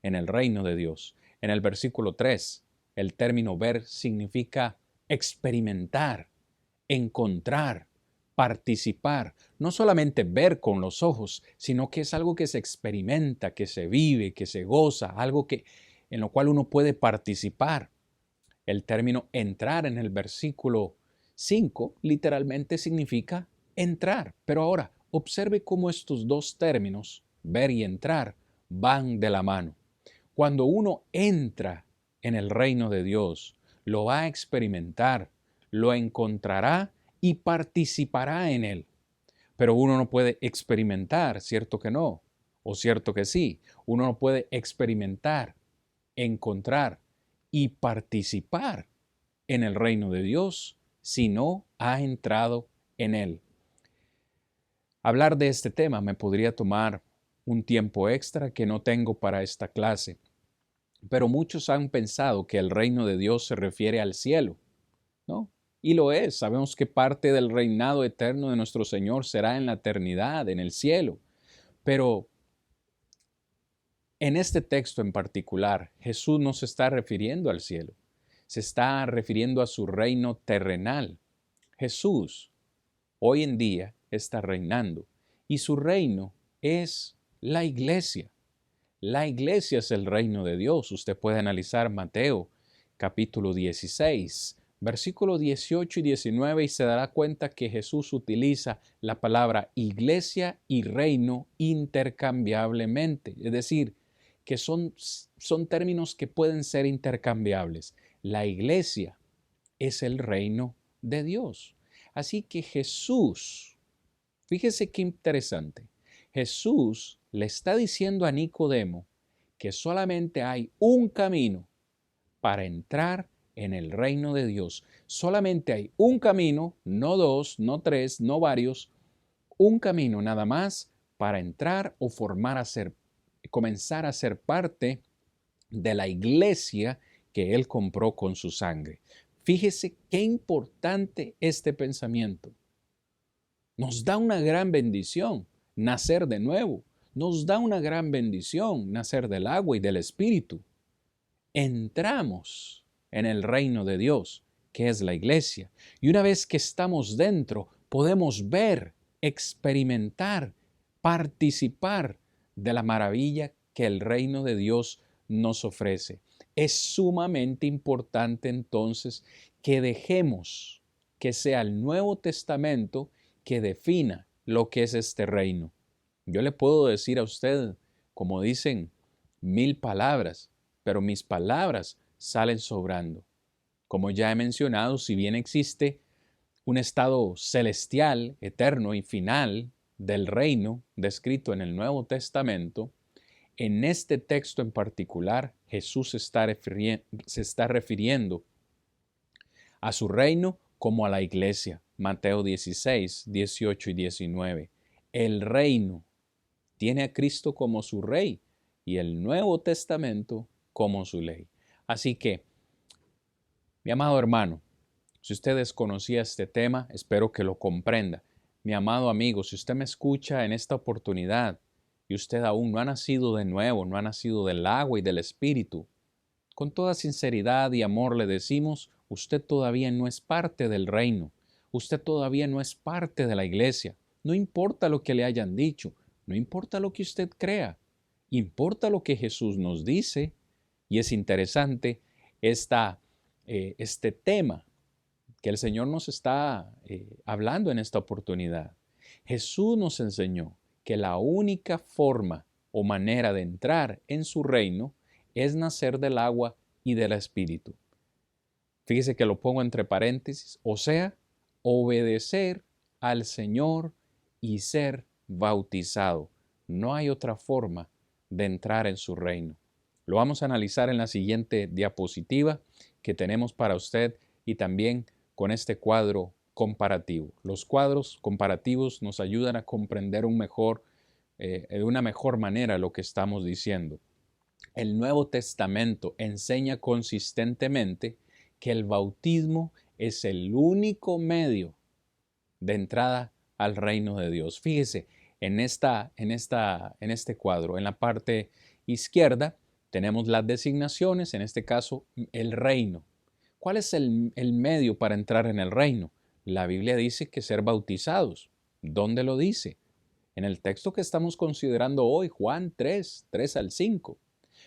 en el reino de Dios. En el versículo 3, el término ver significa experimentar, encontrar, participar. No solamente ver con los ojos, sino que es algo que se experimenta, que se vive, que se goza, algo en lo cual uno puede participar. El término entrar en el versículo 5 literalmente significa entrar. Pero ahora, observe cómo estos dos términos, ver y entrar, van de la mano. Cuando uno entra en el reino de Dios, lo va a experimentar, lo encontrará y participará en él. Pero uno no puede experimentar, ¿cierto que no? ¿O cierto que sí? Uno no puede experimentar, encontrar y participar en el reino de Dios si no ha entrado en él. Hablar de este tema me podría tomar un tiempo extra que no tengo para esta clase. Pero muchos han pensado que el reino de Dios se refiere al cielo, ¿no? Y lo es. Sabemos que parte del reinado eterno de nuestro Señor será en la eternidad, en el cielo. Pero en este texto en particular, Jesús no se está refiriendo al cielo. Se está refiriendo a su reino terrenal. Jesús hoy en día está reinando y su reino es la iglesia. La iglesia es el reino de Dios. Usted puede analizar Mateo capítulo 16, versículos 18 y 19 y se dará cuenta que Jesús utiliza la palabra iglesia y reino intercambiablemente. Es decir, que son términos que pueden ser intercambiables. La iglesia es el reino de Dios. Así que Jesús, fíjese qué interesante, Jesús le está diciendo a Nicodemo que solamente hay un camino para entrar en el reino de Dios. Solamente hay un camino, no dos, no tres, no varios, un camino nada más para entrar o comenzar a ser parte de la iglesia que Él compró con su sangre. Fíjese qué importante este pensamiento. Nos da una gran bendición nacer de nuevo. Nos da una gran bendición nacer del agua y del Espíritu. Entramos en el reino de Dios, que es la iglesia. Y una vez que estamos dentro, podemos ver, experimentar, participar de la maravilla que el reino de Dios nos ofrece. Es sumamente importante entonces que dejemos que sea el Nuevo Testamento que defina lo que es este reino. Yo le puedo decir a usted, como dicen, 1000 palabras, pero mis palabras salen sobrando. Como ya he mencionado, si bien existe un estado celestial, eterno y final del reino descrito en el Nuevo Testamento, en este texto en particular Jesús se está refiriendo a su reino como a la iglesia. Mateo 16, 18 y 19. El reino tiene a Cristo como su rey y el Nuevo Testamento como su ley. Así que, mi amado hermano, si usted desconocía este tema, espero que lo comprenda. Mi amado amigo, si usted me escucha en esta oportunidad y usted aún no ha nacido de nuevo, no ha nacido del agua y del Espíritu, con toda sinceridad y amor le decimos, usted todavía no es parte del reino, usted todavía no es parte de la iglesia. No importa lo que le hayan dicho, no importa lo que usted crea, importa lo que Jesús nos dice. Y es interesante este tema que el Señor nos está hablando en esta oportunidad. Jesús nos enseñó que la única forma o manera de entrar en su reino es nacer del agua y del Espíritu. Fíjese que lo pongo entre paréntesis, o sea, obedecer al Señor y ser bautizado. No hay otra forma de entrar en su reino. Lo vamos a analizar en la siguiente diapositiva que tenemos para usted y también con este cuadro comparativo. Los cuadros comparativos nos ayudan a comprender de una mejor manera lo que estamos diciendo. El Nuevo Testamento enseña consistentemente que el bautismo es el único medio de entrada al reino de Dios. Fíjese, en este cuadro, en la parte izquierda, tenemos las designaciones, en este caso, el reino. ¿Cuál es el medio para entrar en el reino? La Biblia dice que ser bautizados. ¿Dónde lo dice? En el texto que estamos considerando hoy, Juan 3, 3 al 5.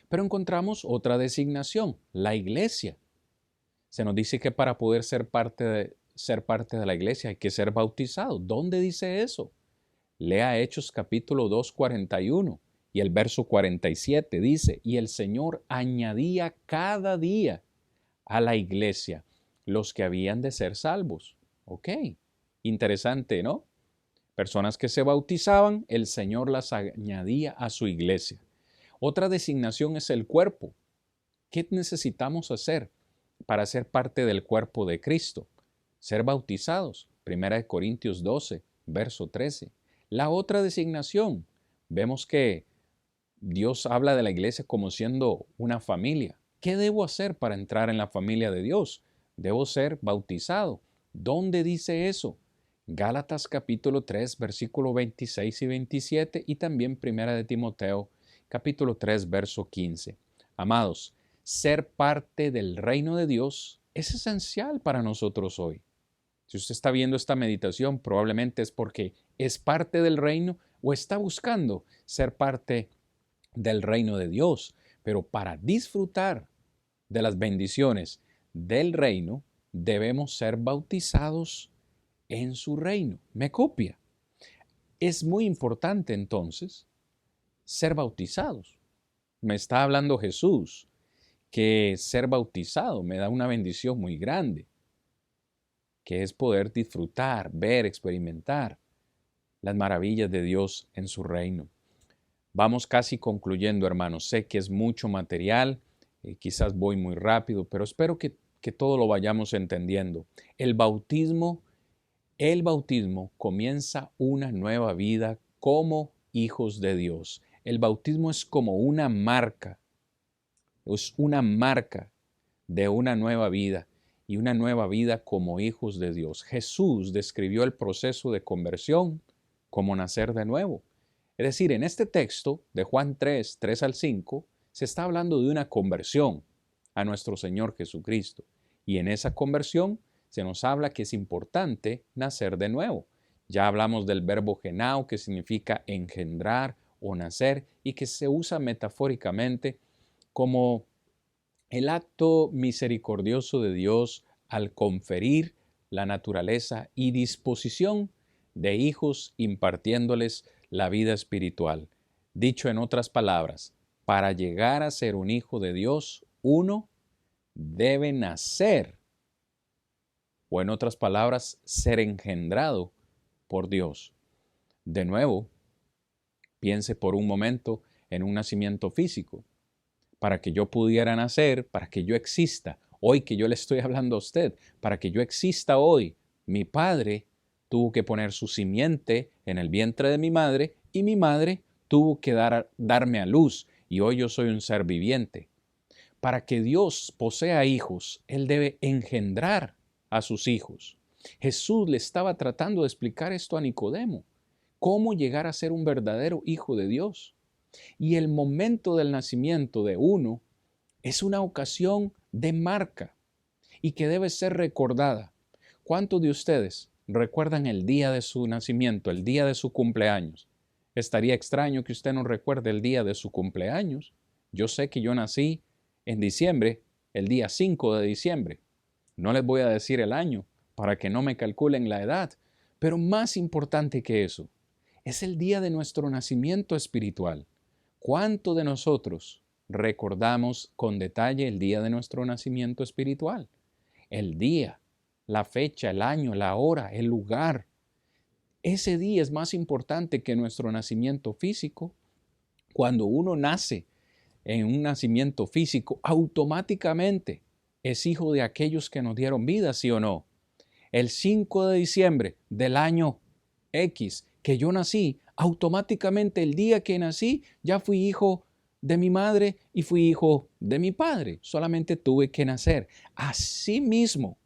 Pero encontramos otra designación, la iglesia. Se nos dice que para poder ser parte de la iglesia hay que ser bautizado. ¿Dónde dice eso? Lea Hechos capítulo 2, 41 y el verso 47 dice, y el Señor añadía cada día a la iglesia los que habían de ser salvos. Ok, interesante, ¿no? Personas que se bautizaban, el Señor las añadía a su iglesia. Otra designación es el cuerpo. ¿Qué necesitamos hacer para ser parte del cuerpo de Cristo? Ser bautizados. 1 Corintios 12, verso 13. La otra designación, vemos que Dios habla de la iglesia como siendo una familia. ¿Qué debo hacer para entrar en la familia de Dios? Debo ser bautizado. ¿Dónde dice eso? Gálatas capítulo 3, versículo 26 y 27 y también Primera de Timoteo capítulo 3, verso 15. Amados, ser parte del reino de Dios es esencial para nosotros hoy. Si usted está viendo esta meditación, probablemente es porque es parte del reino o está buscando ser parte del reino de Dios. Pero para disfrutar de las bendiciones del reino, debemos ser bautizados en su reino. ¿Me copia? Es muy importante entonces ser bautizados. Me está hablando Jesús que ser bautizado me da una bendición muy grande, que es poder disfrutar, ver, experimentar las maravillas de Dios en su reino. Vamos casi concluyendo, hermanos. Sé que es mucho material, quizás voy muy rápido, pero espero que todo lo vayamos entendiendo. El bautismo comienza una nueva vida como hijos de Dios. El bautismo es una marca de una nueva vida y una nueva vida como hijos de Dios. Jesús describió el proceso de conversión como nacer de nuevo. Es decir, en este texto de Juan 3, 3 al 5, se está hablando de una conversión a nuestro Señor Jesucristo. Y en esa conversión se nos habla que es importante nacer de nuevo. Ya hablamos del verbo genao, que significa engendrar o nacer, y que se usa metafóricamente como el acto misericordioso de Dios al conferir la naturaleza y disposición de hijos impartiéndoles la vida espiritual. Dicho en otras palabras, para llegar a ser un hijo de Dios, uno debe nacer, o en otras palabras, ser engendrado por Dios. De nuevo, piense por un momento en un nacimiento físico. Para que yo pudiera nacer, para que yo exista, hoy que yo le estoy hablando a usted, para que yo exista hoy, mi padre tuvo que poner su simiente en el vientre de mi madre y mi madre tuvo que darme a luz y hoy yo soy un ser viviente. Para que Dios posea hijos, Él debe engendrar a sus hijos. Jesús le estaba tratando de explicar esto a Nicodemo, cómo llegar a ser un verdadero hijo de Dios. Y el momento del nacimiento de uno es una ocasión de marca y que debe ser recordada. ¿Cuántos de ustedes recuerdan el día de su nacimiento, el día de su cumpleaños? Estaría extraño que usted no recuerde el día de su cumpleaños. Yo sé que yo nací en diciembre, el día 5 de diciembre. No les voy a decir el año para que no me calculen la edad, pero más importante que eso, es el día de nuestro nacimiento espiritual. ¿Cuánto de nosotros recordamos con detalle el día de nuestro nacimiento espiritual? El día, la fecha, el año, la hora, el lugar. Ese día es más importante que nuestro nacimiento físico. Cuando uno nace en un nacimiento físico, automáticamente es hijo de aquellos que nos dieron vida, ¿sí o no? El 5 de diciembre del año X que yo nací, automáticamente el día que nací ya fui hijo de mi madre y fui hijo de mi padre. Solamente tuve que nacer. Asimismo,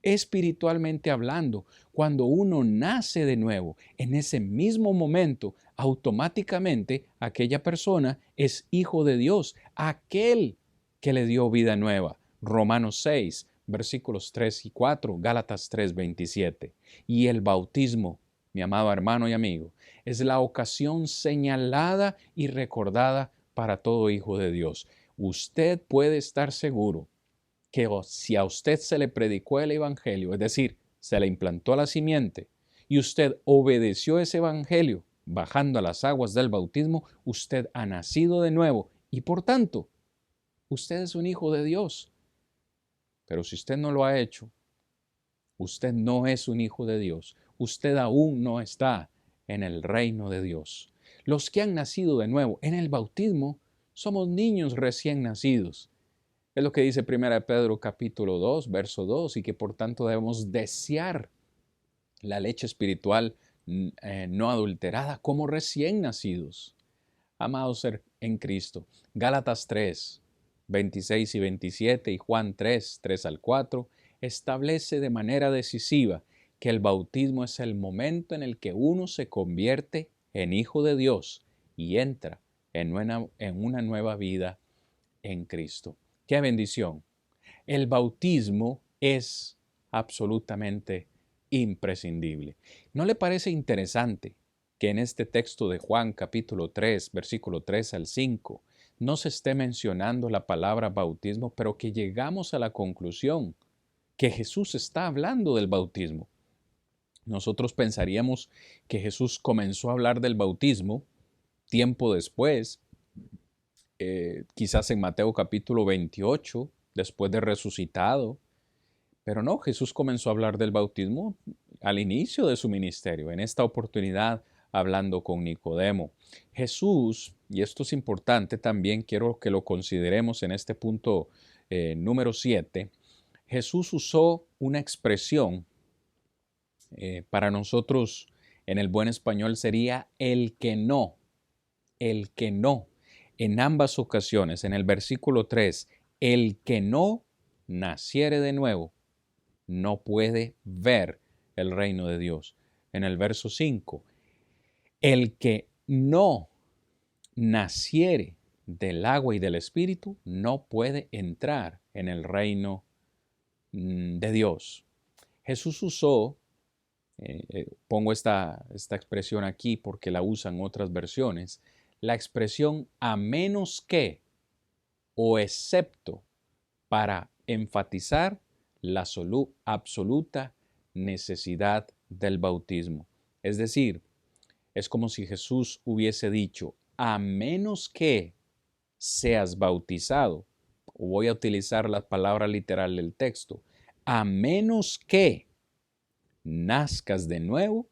espiritualmente hablando, cuando uno nace de nuevo, en ese mismo momento, automáticamente aquella persona es hijo de Dios, aquel que le dio vida nueva. Romanos 6, versículos 3 y 4, Gálatas 3, 27. Y el bautismo, mi amado hermano y amigo, es la ocasión señalada y recordada para todo hijo de Dios. Usted puede estar seguro que si a usted se le predicó el Evangelio, es decir, se le implantó la simiente, y usted obedeció ese Evangelio bajando a las aguas del bautismo, usted ha nacido de nuevo y por tanto, usted es un hijo de Dios. Pero si usted no lo ha hecho, usted no es un hijo de Dios. Usted aún no está en el reino de Dios. Los que han nacido de nuevo en el bautismo somos niños recién nacidos. Es lo que dice 1 Pedro capítulo 2, verso 2, y que por tanto debemos desear la leche espiritual no adulterada como recién nacidos. amados en Cristo. Gálatas 3, 26 y 27 y Juan 3, 3 al 4 establece de manera decisiva que el bautismo es el momento en el que uno se convierte en hijo de Dios y entra en una nueva vida en Cristo. ¡Qué bendición! El bautismo es absolutamente imprescindible. ¿No le parece interesante que en este texto de Juan capítulo 3, versículo 3 al 5, no se esté mencionando la palabra bautismo, pero que llegamos a la conclusión que Jesús está hablando del bautismo? Nosotros pensaríamos que Jesús comenzó a hablar del bautismo tiempo después, quizás en Mateo capítulo 28, después de resucitado. Pero no, Jesús comenzó a hablar del bautismo al inicio de su ministerio, en esta oportunidad hablando con Nicodemo. Jesús, y esto es importante también, quiero que lo consideremos en este punto número 7, Jesús usó una expresión, para nosotros en el buen español sería el que no, en ambas ocasiones, en el versículo 3, el que no naciere de nuevo, no puede ver el reino de Dios. En el verso 5, el que no naciere del agua y del Espíritu no puede entrar en el reino de Dios. Jesús usó, pongo esta expresión aquí porque la usan otras versiones, la expresión a menos que o excepto para enfatizar la absoluta necesidad del bautismo. Es decir, es como si Jesús hubiese dicho, a menos que seas bautizado, o voy a utilizar la palabra literal del texto, a menos que nazcas de nuevo,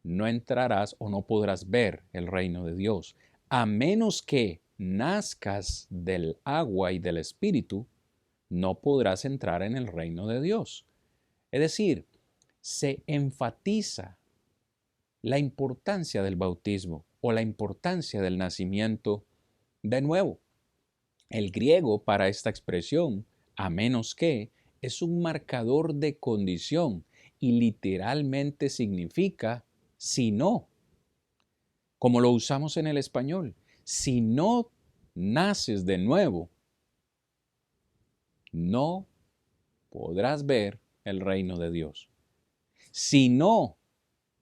no entrarás o no podrás ver el reino de Dios. A menos que nazcas del agua y del Espíritu, no podrás entrar en el reino de Dios. Es decir, se enfatiza la importancia del bautismo o la importancia del nacimiento de nuevo. El griego para esta expresión, a menos que, es un marcador de condición y literalmente significa si no, como lo usamos en el español. Si no naces de nuevo, no podrás ver el reino de Dios. Si no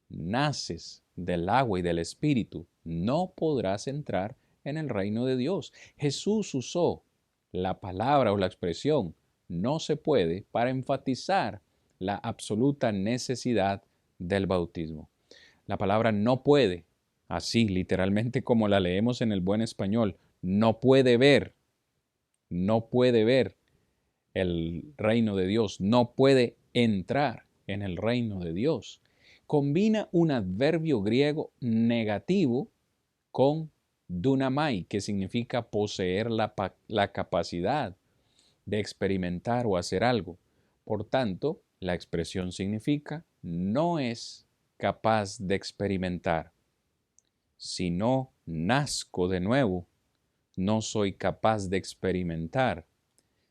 naces del agua y del Espíritu, no podrás entrar en el reino de Dios. Jesús usó la palabra o la expresión no se puede para enfatizar la absoluta necesidad del bautismo. La palabra no puede, así literalmente como la leemos en el buen español, no puede ver el reino de Dios, no puede entrar en el reino de Dios. Combina un adverbio griego negativo con dunamai, que significa poseer la capacidad de experimentar o hacer algo. Por tanto, la expresión significa no es capaz de experimentar. Si no nazco de nuevo, no soy capaz de experimentar.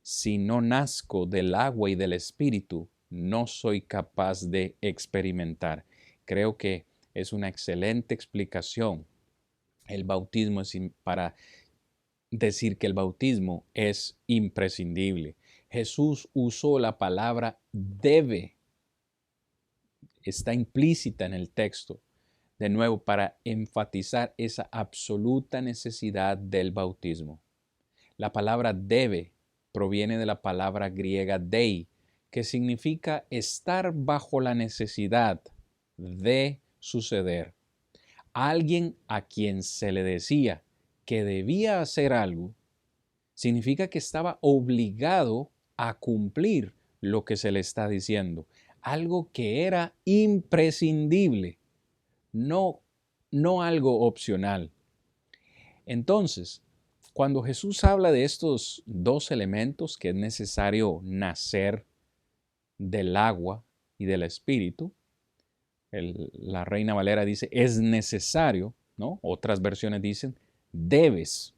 Si no nazco del agua y del Espíritu, no soy capaz de experimentar. Creo que es una excelente explicación. El bautismo es para decir que el bautismo es imprescindible. Jesús usó la palabra debe. Está implícita en el texto. De nuevo, para enfatizar esa absoluta necesidad del bautismo. La palabra debe proviene de la palabra griega dei, que significa estar bajo la necesidad de suceder. Alguien a quien se le decía que debía hacer algo, significa que estaba obligado a cumplir lo que se le está diciendo. Algo que era imprescindible, no algo opcional. Entonces, cuando Jesús habla de estos dos elementos, que es necesario nacer del agua y del Espíritu, la Reina Valera dice, es necesario, ¿no? Otras versiones dicen, debes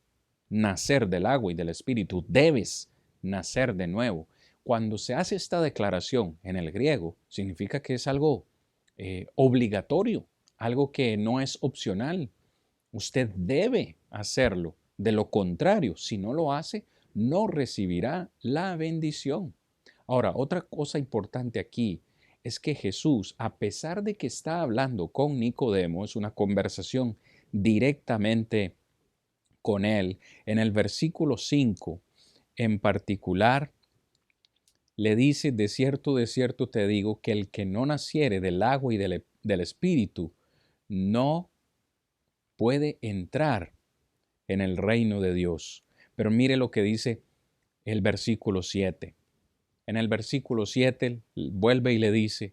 nacer del agua y del Espíritu, debes nacer de nuevo. Cuando se hace esta declaración en el griego, significa que es algo obligatorio, algo que no es opcional. Usted debe hacerlo. De lo contrario, si no lo hace, no recibirá la bendición. Ahora, otra cosa importante aquí es que Jesús, a pesar de que está hablando con Nicodemo, es una conversación directamente con él, en el versículo 5 en particular, le dice, de cierto te digo, que el que no naciere del agua y del Espíritu no puede entrar en el reino de Dios. Pero mire lo que dice el versículo 7. En el versículo 7 vuelve y le dice,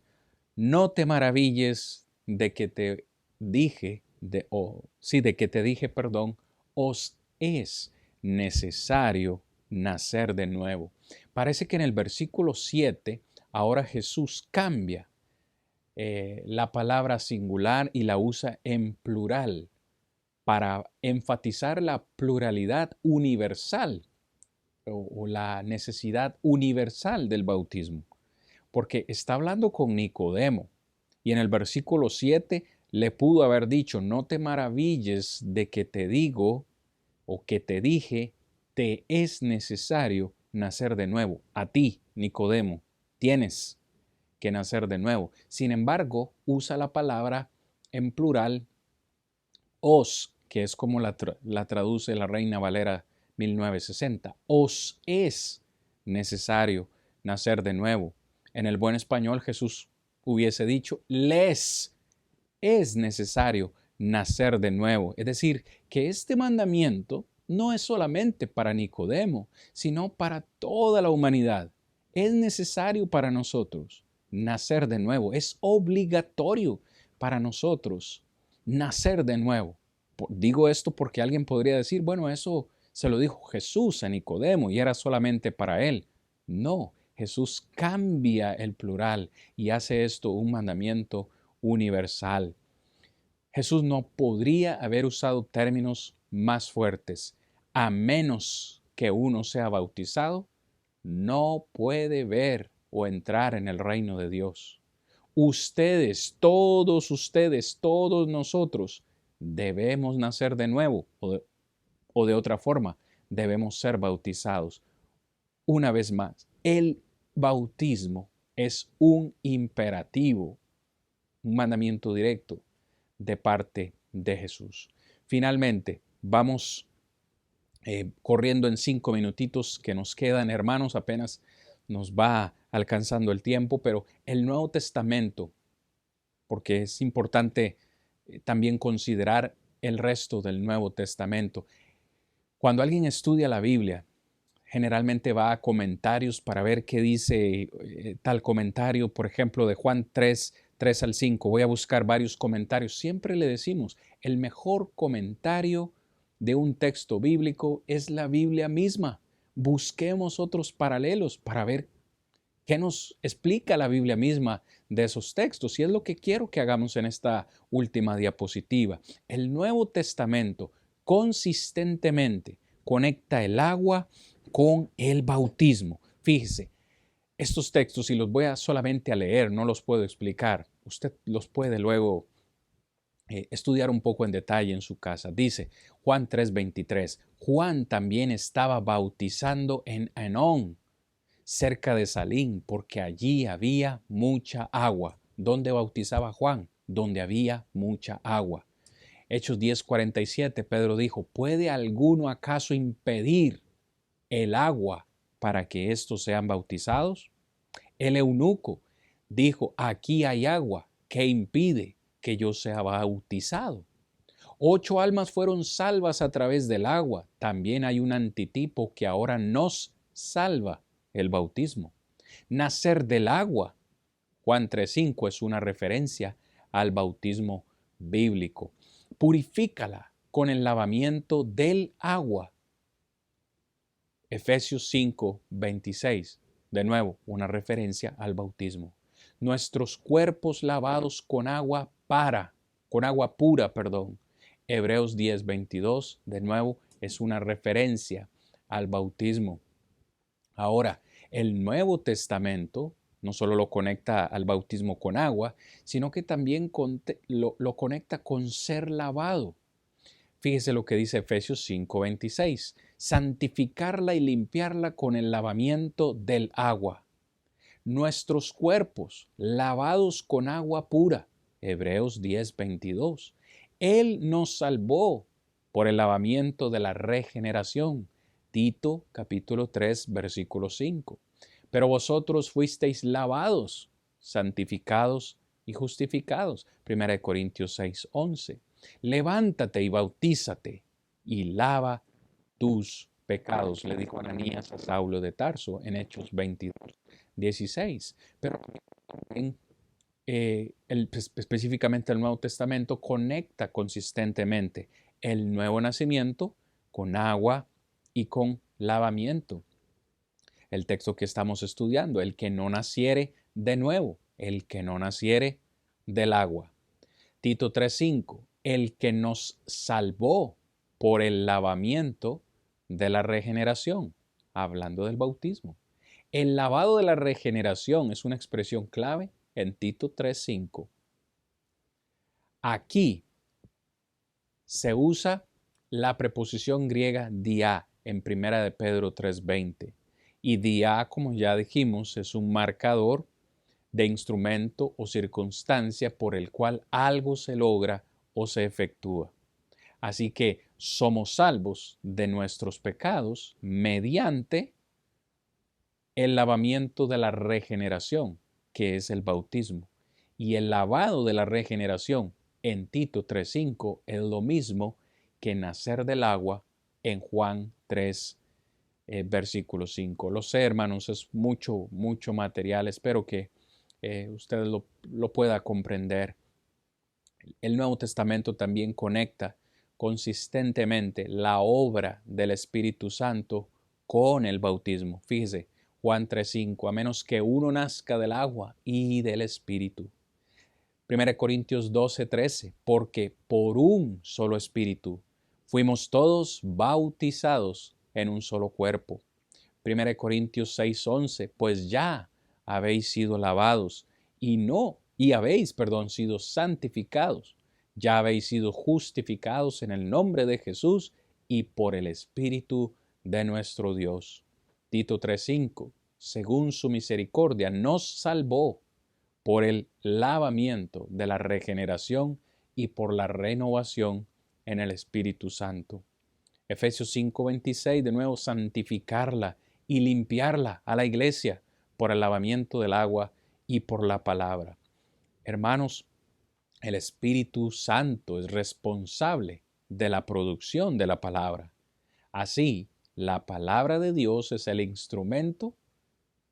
no te maravilles de que te dije, de que te dije, perdón, os es necesario nacer de nuevo. Parece que en el versículo 7 ahora Jesús cambia la palabra singular y la usa en plural para enfatizar la pluralidad universal o la necesidad universal del bautismo. Porque está hablando con Nicodemo y en el versículo 7 le pudo haber dicho, no te maravilles de que te digo o que te dije, te es necesario nacer de nuevo. A ti, Nicodemo, tienes que nacer de nuevo. Sin embargo, usa la palabra en plural, os, que es como la traduce la Reina Valera 1960. Os es necesario nacer de nuevo. En el buen español Jesús hubiese dicho, les es necesario nacer de nuevo. Es decir, que este mandamiento no es solamente para Nicodemo, sino para toda la humanidad. Es necesario para nosotros nacer de nuevo. Es obligatorio para nosotros nacer de nuevo. Digo esto porque alguien podría decir, bueno, eso se lo dijo Jesús a Nicodemo y era solamente para él. No, Jesús cambia el plural y hace esto un mandamiento universal. Jesús no podría haber usado términos más fuertes. A menos que uno sea bautizado, no puede ver o entrar en el reino de Dios. Ustedes, todos nosotros, debemos nacer de nuevo o de otra forma, debemos ser bautizados. Una vez más, el bautismo es un imperativo, un mandamiento directo de parte de Jesús. Finalmente, vamos corriendo en 5 minutitos que nos quedan, hermanos, apenas nos va alcanzando el tiempo, pero el Nuevo Testamento, porque es importante también considerar el resto del Nuevo Testamento. Cuando alguien estudia la Biblia, generalmente va a comentarios para ver qué dice tal comentario, por ejemplo, de Juan 3 al 5. Voy a buscar varios comentarios. Siempre le decimos, el mejor comentario de un texto bíblico es la Biblia misma. Busquemos otros paralelos para ver qué nos explica la Biblia misma de esos textos. Y es lo que quiero que hagamos en esta última diapositiva. El Nuevo Testamento consistentemente conecta el agua con el bautismo. Fíjese, estos textos, y los voy a solamente a leer, no los puedo explicar. Usted los puede luego estudiar un poco en detalle en su casa. Dice Juan 3:23, Juan también estaba bautizando en Enón, cerca de Salín, porque allí había mucha agua. ¿Dónde bautizaba Juan? Donde había mucha agua. Hechos 10:47, Pedro dijo, ¿puede alguno acaso impedir el agua para que éstos sean bautizados? El eunuco dijo, aquí hay agua, ¿qué impide que yo sea bautizado? 8 almas fueron salvas a través del agua. También hay un antitipo que ahora nos salva, el bautismo. Nacer del agua, Juan 3:5, es una referencia al bautismo bíblico. Purifícala con el lavamiento del agua. Efesios 5:26, de nuevo, una referencia al bautismo. Nuestros cuerpos lavados con agua pura, Hebreos 10:22, de nuevo, es una referencia al bautismo. Ahora, el Nuevo Testamento no solo lo conecta al bautismo con agua, sino que también lo conecta con ser lavado. Fíjese lo que dice Efesios 5:26, santificarla y limpiarla con el lavamiento del agua. Nuestros cuerpos lavados con agua pura. Hebreos 10:22. Él nos salvó por el lavamiento de la regeneración. Tito capítulo 3 versículo 5. Pero vosotros fuisteis lavados, santificados y justificados. 1 Corintios 6:11. Levántate y bautízate y lava tus pecados, le dijo Ananías a Saulo de Tarso en Hechos 22:16. Pero también específicamente el Nuevo Testamento conecta consistentemente el nuevo nacimiento con agua y con lavamiento. El texto que estamos estudiando, el que no naciere de nuevo, el que no naciere del agua. Tito 3:5, el que nos salvó por el lavamiento de la regeneración, hablando del bautismo. El lavado de la regeneración es una expresión clave en Tito 3:5. Aquí se usa la preposición griega dia en 1 de Pedro 3:20. Y dia, como ya dijimos, es un marcador de instrumento o circunstancia por el cual algo se logra o se efectúa. Así que somos salvos de nuestros pecados mediante el lavamiento de la regeneración, que es el bautismo. Y el lavado de la regeneración en Tito 3:5 es lo mismo que nacer del agua en Juan 3, versículo 5. Lo sé, hermanos, es mucho material. Espero que usted lo pueda comprender. El Nuevo Testamento también conecta consistentemente la obra del Espíritu Santo con el bautismo. Fíjese, Juan 3:5, a menos que uno nazca del agua y del Espíritu. 1 Corintios 12:13, porque por un solo Espíritu fuimos todos bautizados en un solo cuerpo. 1 Corintios 6:11, pues ya habéis sido lavados y habéis sido santificados, ya habéis sido justificados en el nombre de Jesús y por el Espíritu de nuestro Dios. Tito 3:5, según su misericordia nos salvó por el lavamiento de la regeneración y por la renovación en el Espíritu Santo. Efesios 5:26, de nuevo, santificarla y limpiarla a la iglesia por el lavamiento del agua y por la palabra. Hermanos, el Espíritu Santo es responsable de la producción de la palabra. Así, la palabra de Dios es el instrumento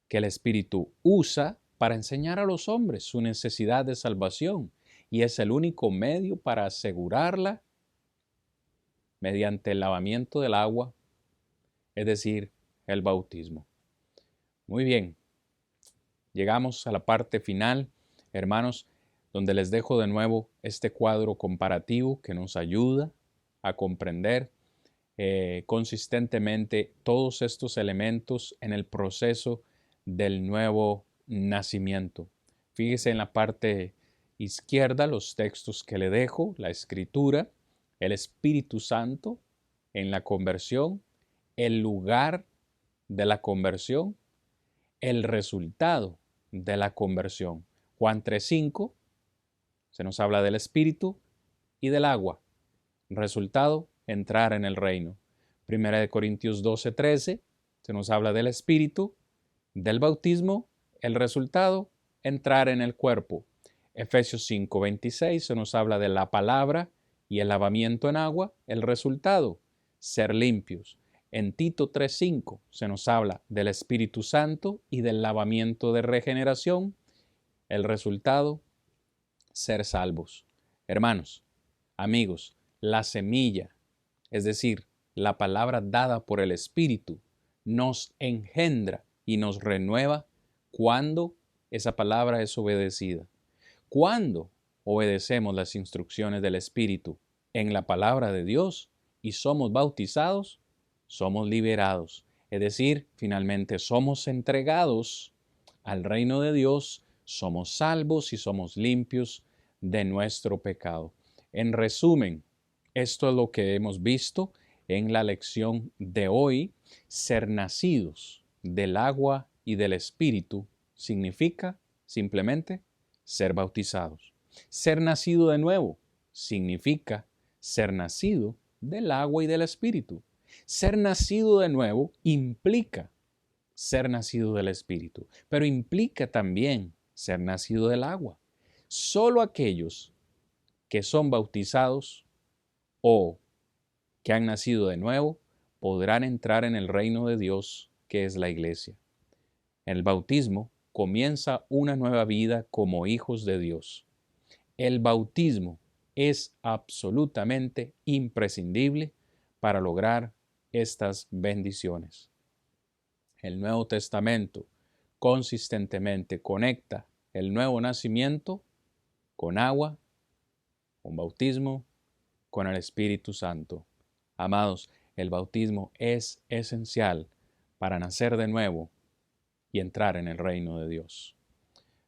que el Espíritu usa para enseñar a los hombres su necesidad de salvación y es el único medio para asegurarla mediante el lavamiento del agua, es decir, el bautismo. Muy bien, llegamos a la parte final, hermanos, donde les dejo de nuevo este cuadro comparativo que nos ayuda a comprender consistentemente todos estos elementos en el proceso del nuevo nacimiento. Fíjese en la parte izquierda los textos que le dejo, la escritura, el Espíritu Santo en la conversión, el lugar de la conversión, el resultado de la conversión. Juan 3:5 se nos habla del Espíritu y del agua. Resultado, entrar en el reino. 1 Corintios 12:13 se nos habla del Espíritu, del bautismo, el resultado, entrar en el cuerpo. Efesios 5:26 se nos habla de la palabra y el lavamiento en agua, el resultado, ser limpios. En Tito 3:5 se nos habla del Espíritu Santo y del lavamiento de regeneración, el resultado, ser salvos. Hermanos, amigos, la semilla, es decir, la palabra dada por el Espíritu, nos engendra y nos renueva cuando esa palabra es obedecida. Cuando obedecemos las instrucciones del Espíritu, en la palabra de Dios y somos bautizados, somos liberados. Es decir, finalmente somos entregados al reino de Dios, somos salvos y somos limpios de nuestro pecado. En resumen, esto es lo que hemos visto en la lección de hoy. Ser nacidos del agua y del Espíritu significa simplemente ser bautizados. Ser nacido de nuevo significa ser nacido del agua y del Espíritu. Ser nacido de nuevo implica ser nacido del Espíritu, pero implica también ser nacido del agua. Solo aquellos que son bautizados o que han nacido de nuevo podrán entrar en el reino de Dios, que es la iglesia. El bautismo comienza una nueva vida como hijos de Dios. El bautismo es absolutamente imprescindible para lograr estas bendiciones. El Nuevo Testamento consistentemente conecta el nuevo nacimiento con agua, con bautismo, con el Espíritu Santo. Amados, el bautismo es esencial para nacer de nuevo y entrar en el reino de Dios.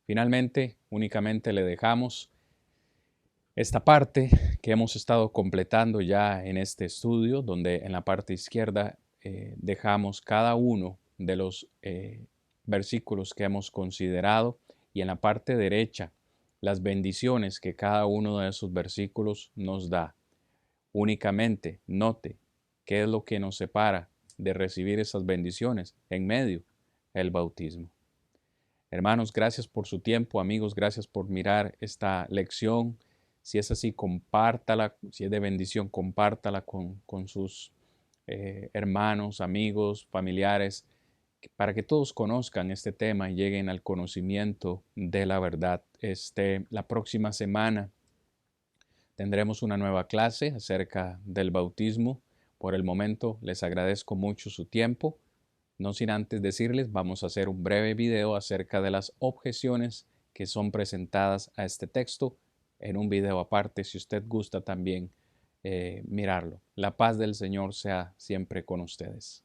Finalmente, únicamente le dejamos esta parte que hemos estado completando ya en este estudio, donde en la parte izquierda dejamos cada uno de los versículos que hemos considerado y en la parte derecha las bendiciones que cada uno de esos versículos nos da. Únicamente note qué es lo que nos separa de recibir esas bendiciones en medio del bautismo. Hermanos, gracias por su tiempo. Amigos, gracias por mirar esta lección. Si es así, compártala. Si es de bendición, compártala con sus hermanos, amigos, familiares, para que todos conozcan este tema y lleguen al conocimiento de la verdad. La próxima semana tendremos una nueva clase acerca del bautismo. Por el momento les agradezco mucho su tiempo. No sin antes decirles, vamos a hacer un breve video acerca de las objeciones que son presentadas a este texto en un video aparte, si usted gusta también mirarlo. La paz del Señor sea siempre con ustedes.